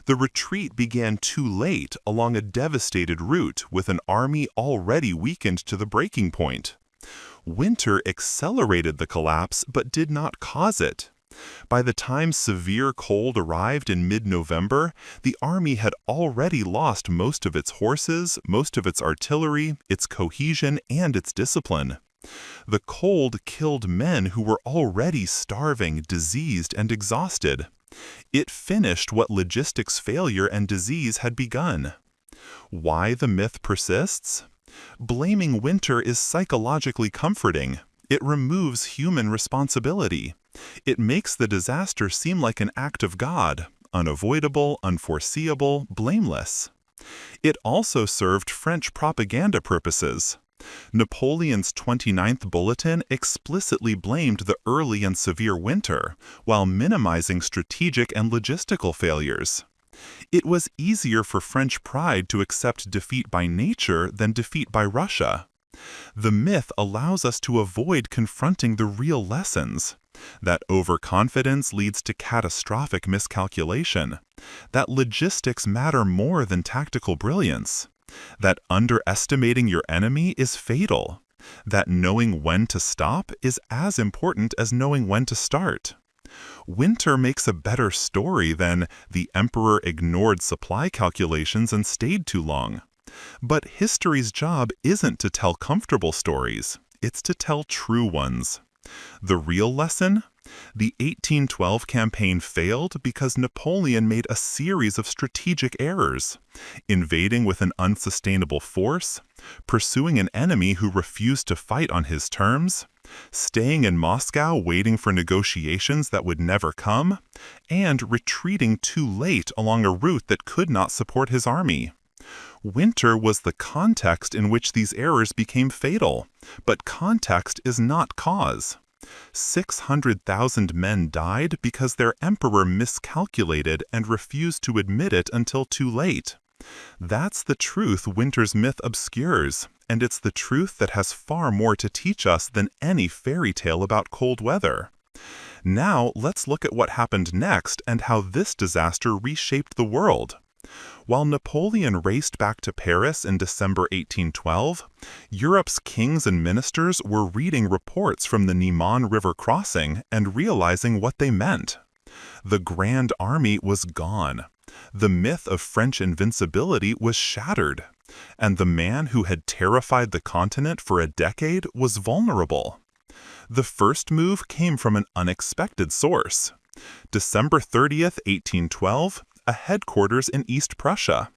The retreat began too late along a devastated route with an army already weakened to the breaking point. Winter accelerated the collapse but did not cause it. By the time severe cold arrived in mid-November, the army had already lost most of its horses, most of its artillery, its cohesion, and its discipline. The cold killed men who were already starving, diseased, and exhausted. It finished what logistics failure and disease had begun. Why the myth persists? Blaming winter is psychologically comforting. It removes human responsibility. It makes the disaster seem like an act of God, unavoidable, unforeseeable, blameless. It also served French propaganda purposes. Napoleon's 29th Bulletin explicitly blamed the early and severe winter, while minimizing strategic and logistical failures. It was easier for French pride to accept defeat by nature than defeat by Russia. The myth allows us to avoid confronting the real lessons. That overconfidence leads to catastrophic miscalculation. That logistics matter more than tactical brilliance. That underestimating your enemy is fatal. That knowing when to stop is as important as knowing when to start. Winter makes a better story than the emperor ignored supply calculations and stayed too long. But history's job isn't to tell comfortable stories, it's to tell true ones. The real lesson? The 1812 campaign failed because Napoleon made a series of strategic errors. Invading with an unsustainable force, pursuing an enemy who refused to fight on his terms, staying in Moscow waiting for negotiations that would never come, and retreating too late along a route that could not support his army. Winter was the context in which these errors became fatal, but context is not cause. 600,000 men died because their emperor miscalculated and refused to admit it until too late. That's the truth Winter's myth obscures, and it's the truth that has far more to teach us than any fairy tale about cold weather. Now let's look at what happened next and how this disaster reshaped the world. While Napoleon raced back to Paris in December 1812, Europe's kings and ministers were reading reports from the Niemen River crossing and realizing what they meant. The Grand Army was gone. The myth of French invincibility was shattered, and the man who had terrified the continent for a decade was vulnerable. The first move came from an unexpected source. December 30th, 1812, a headquarters in East Prussia.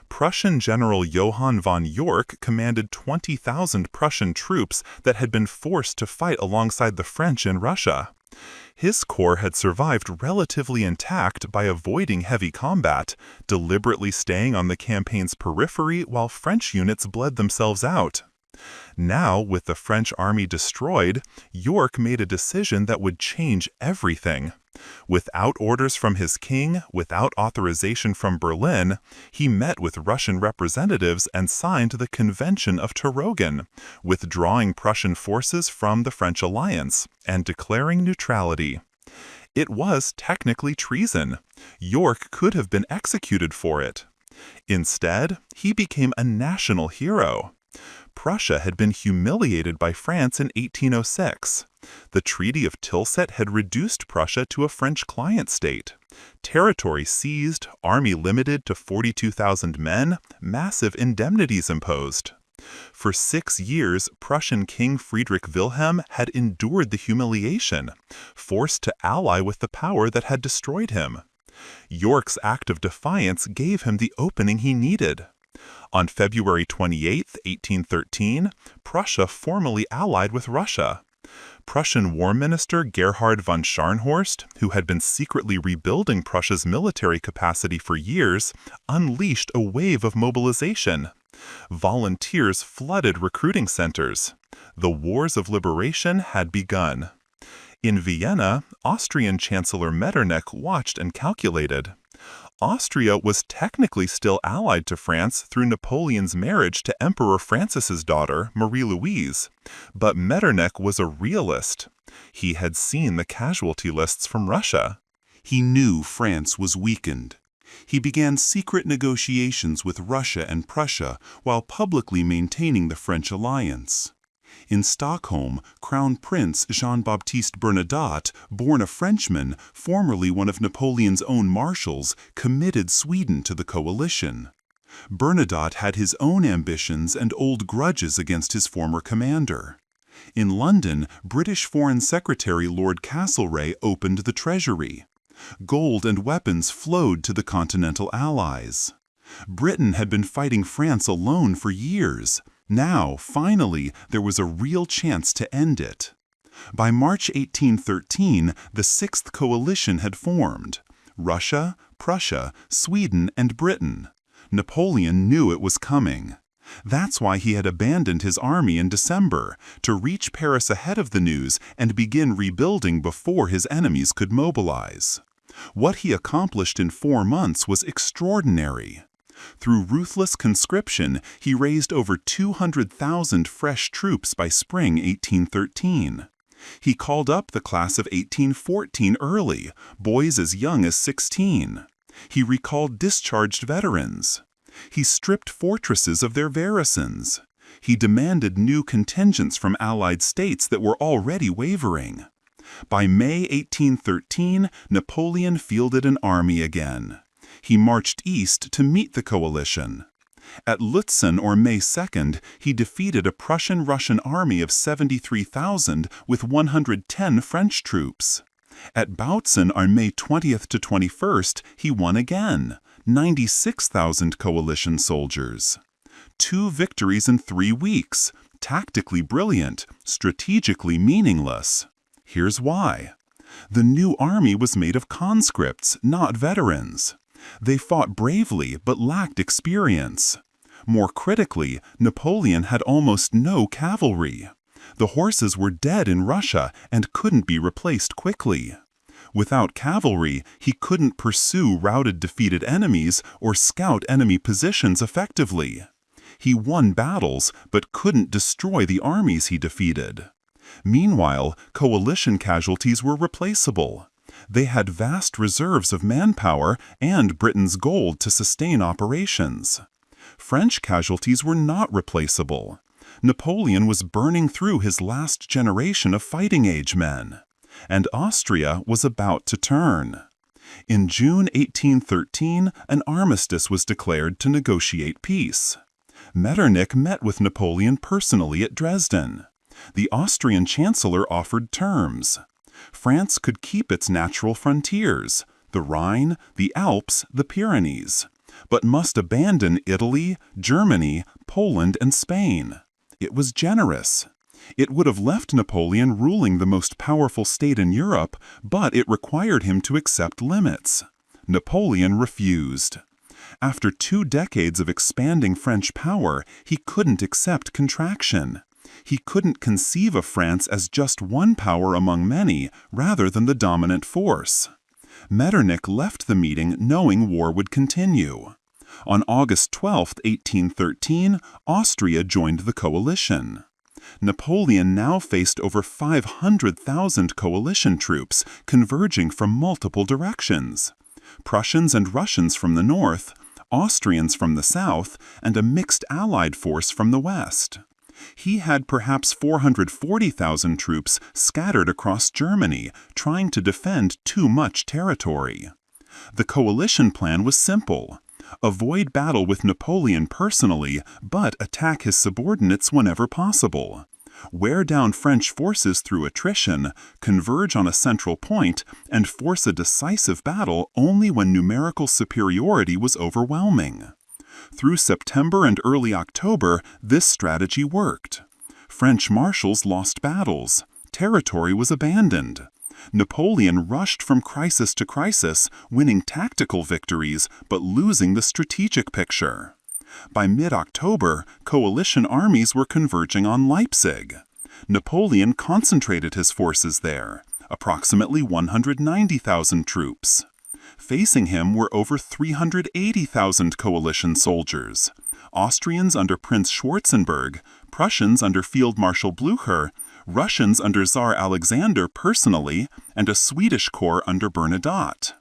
Prussian General Johann von York commanded 20,000 Prussian troops that had been forced to fight alongside the French in Russia. His corps had survived relatively intact by avoiding heavy combat, deliberately staying on the campaign's periphery while French units bled themselves out. Now, with the French army destroyed, York made a decision that would change everything. Without orders from his king, without authorization from Berlin, he met with Russian representatives and signed the Convention of Terogen, withdrawing Prussian forces from the French alliance and declaring neutrality. It was technically treason. York could have been executed for it. Instead, he became a national hero. Prussia had been humiliated by France in 1806. The Treaty of Tilsit had reduced Prussia to a French client state. Territory seized, army limited to 42,000 men, massive indemnities imposed. For 6 years, Prussian King Friedrich Wilhelm had endured the humiliation, forced to ally with the power that had destroyed him. York's act of defiance gave him the opening he needed. On February 28, 1813, Prussia formally allied with Russia. Prussian War Minister Gerhard von Scharnhorst, who had been secretly rebuilding Prussia's military capacity for years, unleashed a wave of mobilization. Volunteers flooded recruiting centers. The wars of liberation had begun. In Vienna, Austrian Chancellor Metternich watched and calculated. Austria was technically still allied to France through Napoleon's marriage to Emperor Francis's daughter, Marie-Louise. But Metternich was a realist. He had seen the casualty lists from Russia. He knew France was weakened. He began secret negotiations with Russia and Prussia while publicly maintaining the French alliance. In Stockholm, Crown Prince Jean-Baptiste Bernadotte, born a Frenchman, formerly one of Napoleon's own marshals, committed Sweden to the coalition. Bernadotte had his own ambitions and old grudges against his former commander. In London, British Foreign Secretary Lord Castlereagh opened the treasury. Gold and weapons flowed to the Continental Allies. Britain had been fighting France alone for years. Now, finally, there was a real chance to end it. By March 1813, the Sixth Coalition had formed: Russia, Prussia, Sweden, and Britain. Napoleon knew it was coming. That's why he had abandoned his army in December, to reach Paris ahead of the news and begin rebuilding before his enemies could mobilize. What he accomplished in 4 months was extraordinary. Through ruthless conscription, he raised over 200,000 fresh troops by spring 1813. He called up the class of 1814 early, boys as young as 16. He recalled discharged veterans. He stripped fortresses of their garrisons. He demanded new contingents from Allied states that were already wavering. By May 1813, Napoleon fielded an army again. He marched east to meet the coalition. At Lutzen on May 2nd, he defeated a Prussian-Russian army of 73,000 with 110 French troops. At Bautzen on May 20th to 21st, he won again, 96,000 coalition soldiers. 2 victories in 3 weeks, tactically brilliant, strategically meaningless. Here's why. The new army was made of conscripts, not veterans. They fought bravely but lacked experience. More critically, Napoleon had almost no cavalry. The horses were dead in Russia and couldn't be replaced quickly. Without cavalry, he couldn't pursue routed defeated enemies or scout enemy positions effectively. He won battles but couldn't destroy the armies he defeated. Meanwhile, coalition casualties were replaceable. They had vast reserves of manpower and Britain's gold to sustain operations. French casualties were not replaceable. Napoleon was burning through his last generation of fighting-age men. And Austria was about to turn. In June 1813, an armistice was declared to negotiate peace. Metternich met with Napoleon personally at Dresden. The Austrian chancellor offered terms. France could keep its natural frontiers, the Rhine, the Alps, the Pyrenees, but must abandon Italy, Germany, Poland, and Spain. It was generous. It would have left Napoleon ruling the most powerful state in Europe, but it required him to accept limits. Napoleon refused. After 2 decades of expanding French power, he couldn't accept contraction. He couldn't conceive of France as just one power among many, rather than the dominant force. Metternich left the meeting knowing war would continue. On August 12, 1813, Austria joined the coalition. Napoleon now faced over 500,000 coalition troops converging from multiple directions. Prussians and Russians from the north, Austrians from the south, and a mixed Allied force from the west. He had perhaps 440,000 troops scattered across Germany, trying to defend too much territory. The coalition plan was simple: avoid battle with Napoleon personally, but attack his subordinates whenever possible. Wear down French forces through attrition, converge on a central point, and force a decisive battle only when numerical superiority was overwhelming. Through September and early October, this strategy worked. French marshals lost battles. Territory was abandoned. Napoleon rushed from crisis to crisis, winning tactical victories but losing the strategic picture. By mid-October, coalition armies were converging on Leipzig. Napoleon concentrated his forces there, approximately 190,000 troops. Facing him were over 380,000 coalition soldiers: Austrians under Prince Schwarzenberg, Prussians under Field Marshal Blücher, Russians under Tsar Alexander personally, and a Swedish corps under Bernadotte.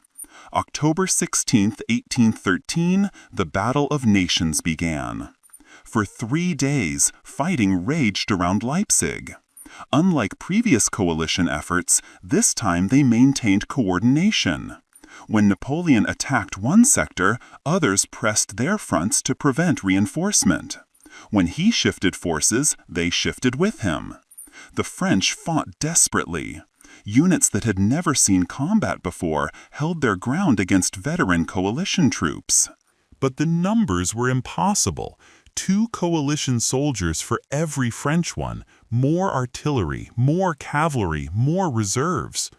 October 16, 1813, the Battle of Nations began. For 3 days, fighting raged around Leipzig. Unlike previous coalition efforts, this time they maintained coordination. When Napoleon attacked one sector, others pressed their fronts to prevent reinforcement. When he shifted forces, they shifted with him. The French fought desperately. Units that had never seen combat before held their ground against veteran coalition troops. But the numbers were impossible. 2 coalition soldiers for every French one, more artillery, more cavalry, more reserves.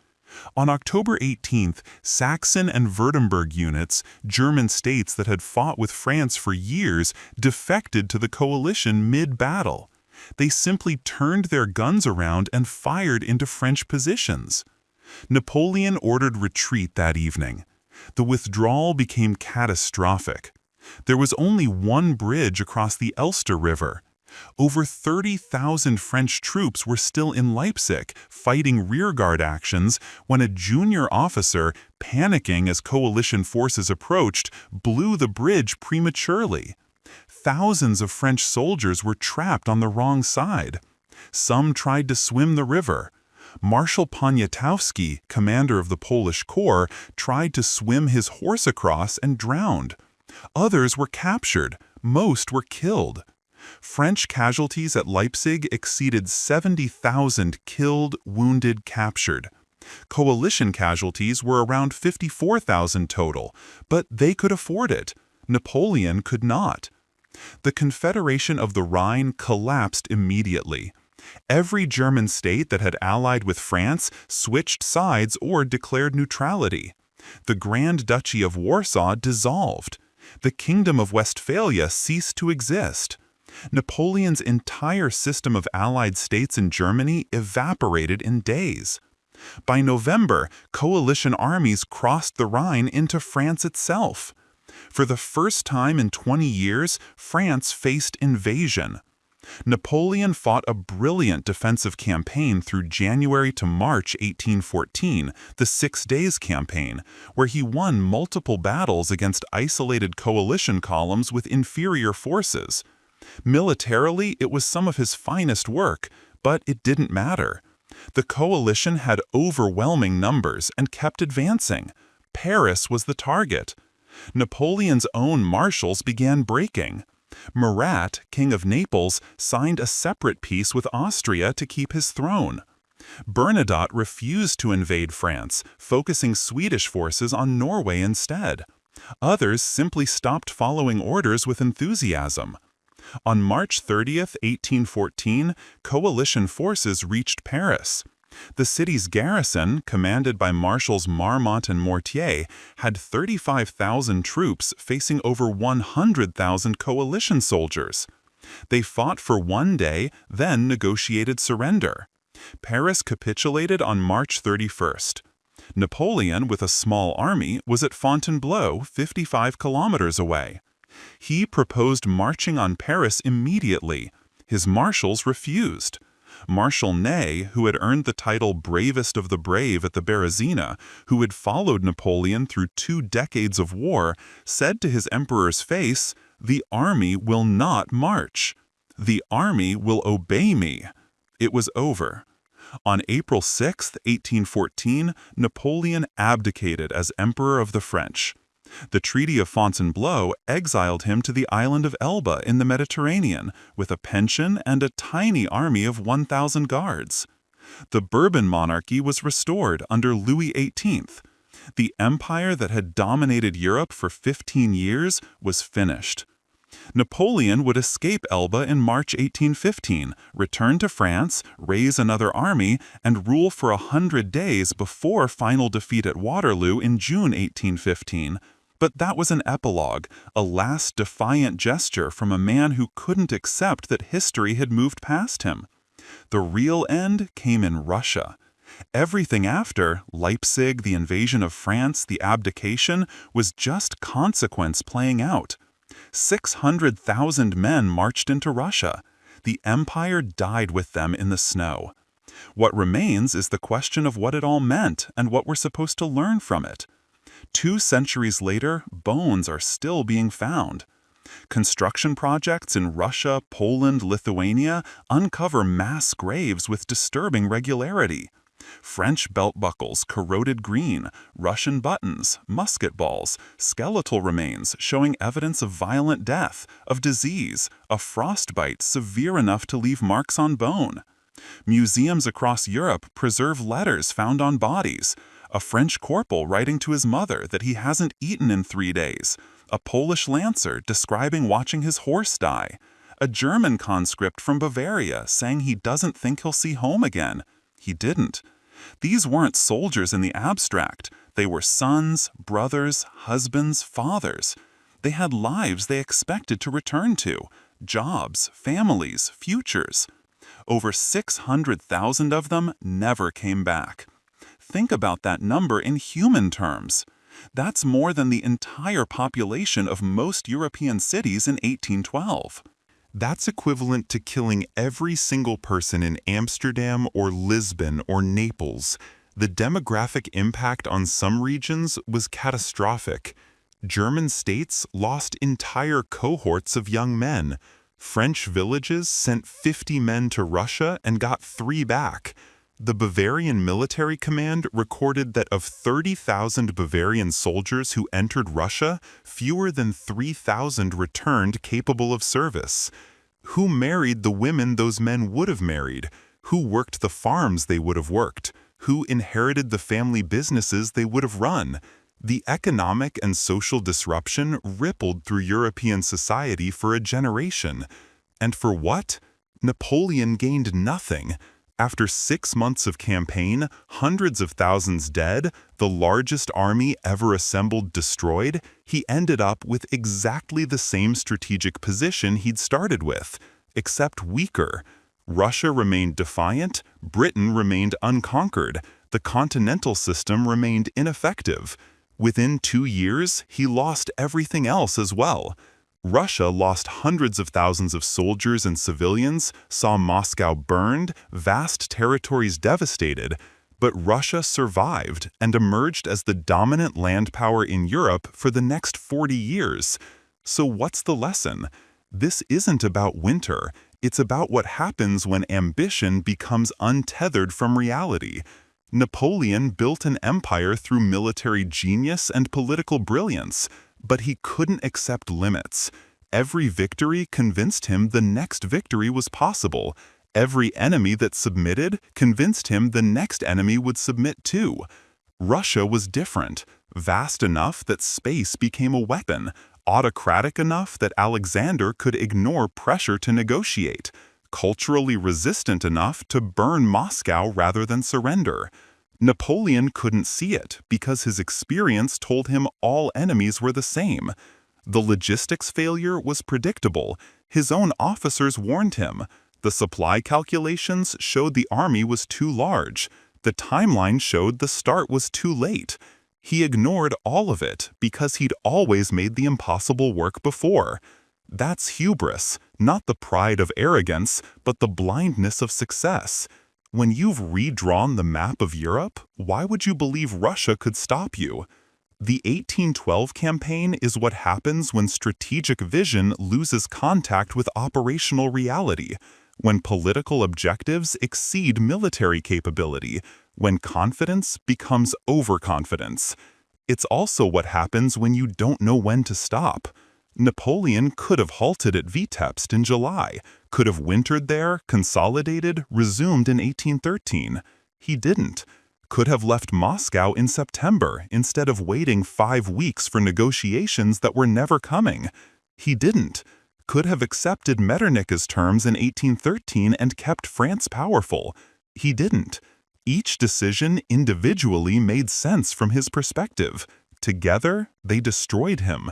On October 18th, Saxon and Württemberg units, German states that had fought with France for years, defected to the coalition mid-battle. They simply turned their guns around and fired into French positions. Napoleon ordered retreat that evening. The withdrawal became catastrophic. There was only one bridge across the Elster River. Over 30,000 French troops were still in Leipzig, fighting rearguard actions, when a junior officer, panicking as coalition forces approached, blew the bridge prematurely. Thousands of French soldiers were trapped on the wrong side. Some tried to swim the river. Marshal Poniatowski, commander of the Polish Corps, tried to swim his horse across and drowned. Others were captured. Most were killed. French casualties at Leipzig exceeded 70,000 killed, wounded, captured. Coalition casualties were around 54,000 total, but they could afford it. Napoleon could not. The Confederation of the Rhine collapsed immediately. Every German state that had allied with France switched sides or declared neutrality. The Grand Duchy of Warsaw dissolved. The Kingdom of Westphalia ceased to exist. Napoleon's entire system of allied states in Germany evaporated in days. By November, coalition armies crossed the Rhine into France itself. For the first time in 20 years, France faced invasion. Napoleon fought a brilliant defensive campaign through January to March 1814, the 6 Days Campaign, where he won multiple battles against isolated coalition columns with inferior forces. Militarily, it was some of his finest work, but it didn't matter. The coalition had overwhelming numbers and kept advancing. Paris was the target. Napoleon's own marshals began breaking. Murat, king of Naples, signed a separate peace with Austria to keep his throne. Bernadotte refused to invade France, focusing Swedish forces on Norway instead. Others simply stopped following orders with enthusiasm. On March 30, 1814, coalition forces reached Paris. The city's garrison, commanded by Marshals Marmont and Mortier, had 35,000 troops facing over 100,000 coalition soldiers. They fought for 1 day, then negotiated surrender. Paris capitulated on March 31st. Napoleon, with a small army, was at Fontainebleau, 55 kilometers away. He proposed marching on Paris immediately. His marshals refused. Marshal Ney, who had earned the title Bravest of the Brave at the Berezina, who had followed Napoleon through 2 decades of war, said to his emperor's face, "The army will not march." The army will obey me. It was over. On April 6, 1814, Napoleon abdicated as Emperor of the French. The Treaty of Fontainebleau exiled him to the island of Elba in the Mediterranean with a pension and a tiny army of 1,000 guards. The Bourbon monarchy was restored under Louis XVIII. The empire that had dominated Europe for 15 years was finished. Napoleon would escape Elba in March 1815, return to France, raise another army, and rule for 100 days before final defeat at Waterloo in June 1815. But that was an epilogue, a last defiant gesture from a man who couldn't accept that history had moved past him. The real end came in Russia. Everything after, Leipzig, the invasion of France, the abdication, was just consequence playing out. 600,000 men marched into Russia. The empire died with them in the snow. What remains is the question of what it all meant and what we're supposed to learn from it. 2 centuries later, bones are still being found. Construction projects in Russia, Poland, Lithuania uncover mass graves with disturbing regularity. French belt buckles corroded green, Russian buttons, musket balls, skeletal remains showing evidence of violent death, of disease, a frostbite severe enough to leave marks on bone. Museums across Europe preserve letters found on bodies, a French corporal writing to his mother that he hasn't eaten in 3 days, a Polish lancer describing watching his horse die, a German conscript from Bavaria saying he doesn't think he'll see home again. He didn't. These weren't soldiers in the abstract. They were sons, brothers, husbands, fathers. They had lives they expected to return to, jobs, families, futures. Over 600,000 of them never came back. Think about that number in human terms. That's more than the entire population of most European cities in 1812. That's equivalent to killing every single person in Amsterdam or Lisbon or Naples. The demographic impact on some regions was catastrophic. German states lost entire cohorts of young men. French villages sent 50 men to Russia and got 3 back. The Bavarian military command recorded that of 30,000 Bavarian soldiers who entered Russia, fewer than 3,000 returned capable of service. Who married the women those men would have married? Who worked the farms they would have worked? Who inherited the family businesses they would have run? The economic and social disruption rippled through European society for a generation. And for what? Napoleon gained nothing. After 6 months of campaign, hundreds of thousands dead, the largest army ever assembled destroyed, he ended up with exactly the same strategic position he'd started with, except weaker. Russia remained defiant, Britain remained unconquered, the continental system remained ineffective. Within 2 years, he lost everything else as well. Russia lost hundreds of thousands of soldiers and civilians, saw Moscow burned, vast territories devastated, but Russia survived and emerged as the dominant land power in Europe for the next 40 years. So what's the lesson? This isn't about winter. It's about what happens when ambition becomes untethered from reality. Napoleon built an empire through military genius and political brilliance, but he couldn't accept limits. Every victory convinced him the next victory was possible. Every enemy that submitted convinced him the next enemy would submit too. Russia was different, vast enough that space became a weapon, autocratic enough that Alexander could ignore pressure to negotiate, culturally resistant enough to burn Moscow rather than surrender. Napoleon couldn't see it because his experience told him all enemies were the same. The logistics failure was predictable. His own officers warned him. The supply calculations showed the army was too large. The timeline showed the start was too late. He ignored all of it because he'd always made the impossible work before. That's hubris, not the pride of arrogance, but the blindness of success. When you've redrawn the map of Europe, why would you believe Russia could stop you? The 1812 campaign is what happens when strategic vision loses contact with operational reality, when political objectives exceed military capability, when confidence becomes overconfidence. It's also what happens when you don't know when to stop. Napoleon could have halted at Vitebsk in July, could have wintered there, consolidated, resumed in 1813. He didn't. Could have left Moscow in September instead of waiting 5 weeks for negotiations that were never coming. He didn't. Could have accepted Metternich's terms in 1813 and kept France powerful. He didn't. Each decision individually made sense from his perspective. Together, they destroyed him.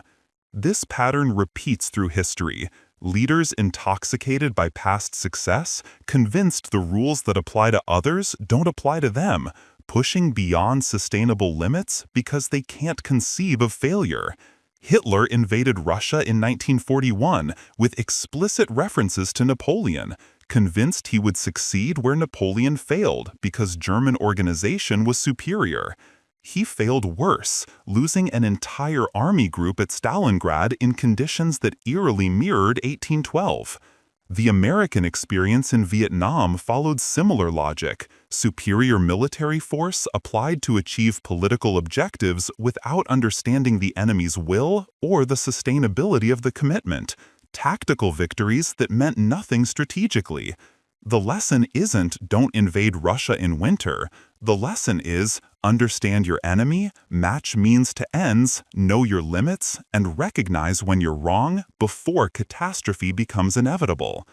This pattern repeats through history. Leaders intoxicated by past success, convinced the rules that apply to others don't apply to them, pushing beyond sustainable limits because they can't conceive of failure. Hitler invaded Russia in 1941 with explicit references to Napoleon, convinced he would succeed where Napoleon failed because German organization was superior. He failed worse, losing an entire army group at Stalingrad in conditions that eerily mirrored 1812. The American experience in Vietnam followed similar logic: superior military force applied to achieve political objectives without understanding the enemy's will or the sustainability of the commitment, tactical victories that meant nothing strategically. The lesson isn't don't invade Russia in winter. The lesson is understand your enemy, match means to ends, know your limits, and recognize when you're wrong before catastrophe becomes inevitable.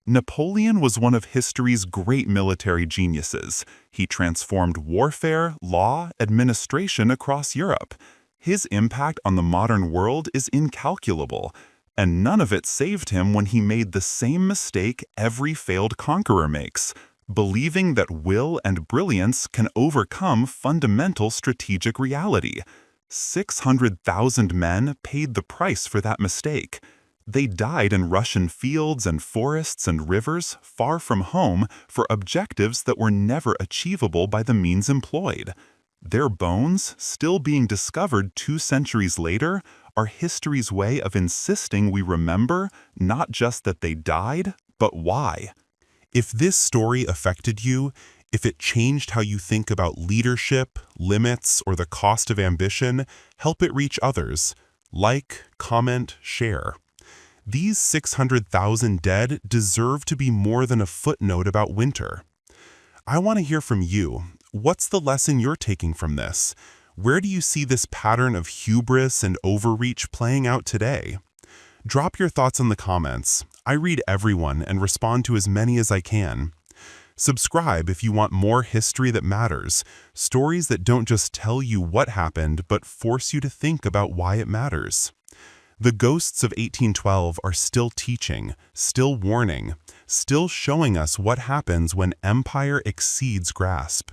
Napoleon was one of history's great military geniuses. He transformed warfare, law, administration across Europe. His impact on the modern world is incalculable, and none of it saved him when he made the same mistake every failed conqueror makes: believing that will and brilliance can overcome fundamental strategic reality. 600,000 men paid the price for that mistake. They died in Russian fields and forests and rivers far from home for objectives that were never achievable by the means employed. Their bones, still being discovered 2 centuries later, are history's way of insisting we remember not just that they died, but why. If this story affected you, if it changed how you think about leadership, limits, or the cost of ambition, help it reach others. Like, comment, share. These 600,000 dead deserve to be more than a footnote about winter. I want to hear from you. What's the lesson you're taking from this? Where do you see this pattern of hubris and overreach playing out today? Drop your thoughts in the comments. I read everyone and respond to as many as I can. Subscribe if you want more history that matters, stories that don't just tell you what happened but force you to think about why it matters. The ghosts of 1812 are still teaching, still warning, still showing us what happens when empire exceeds grasp.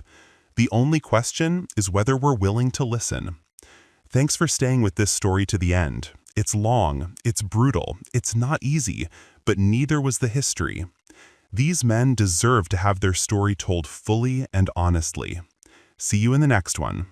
The only question is whether we're willing to listen. Thanks for staying with this story to the end. It's long, it's brutal, it's not easy, but neither was the history. These men deserve to have their story told fully and honestly. See you in the next one.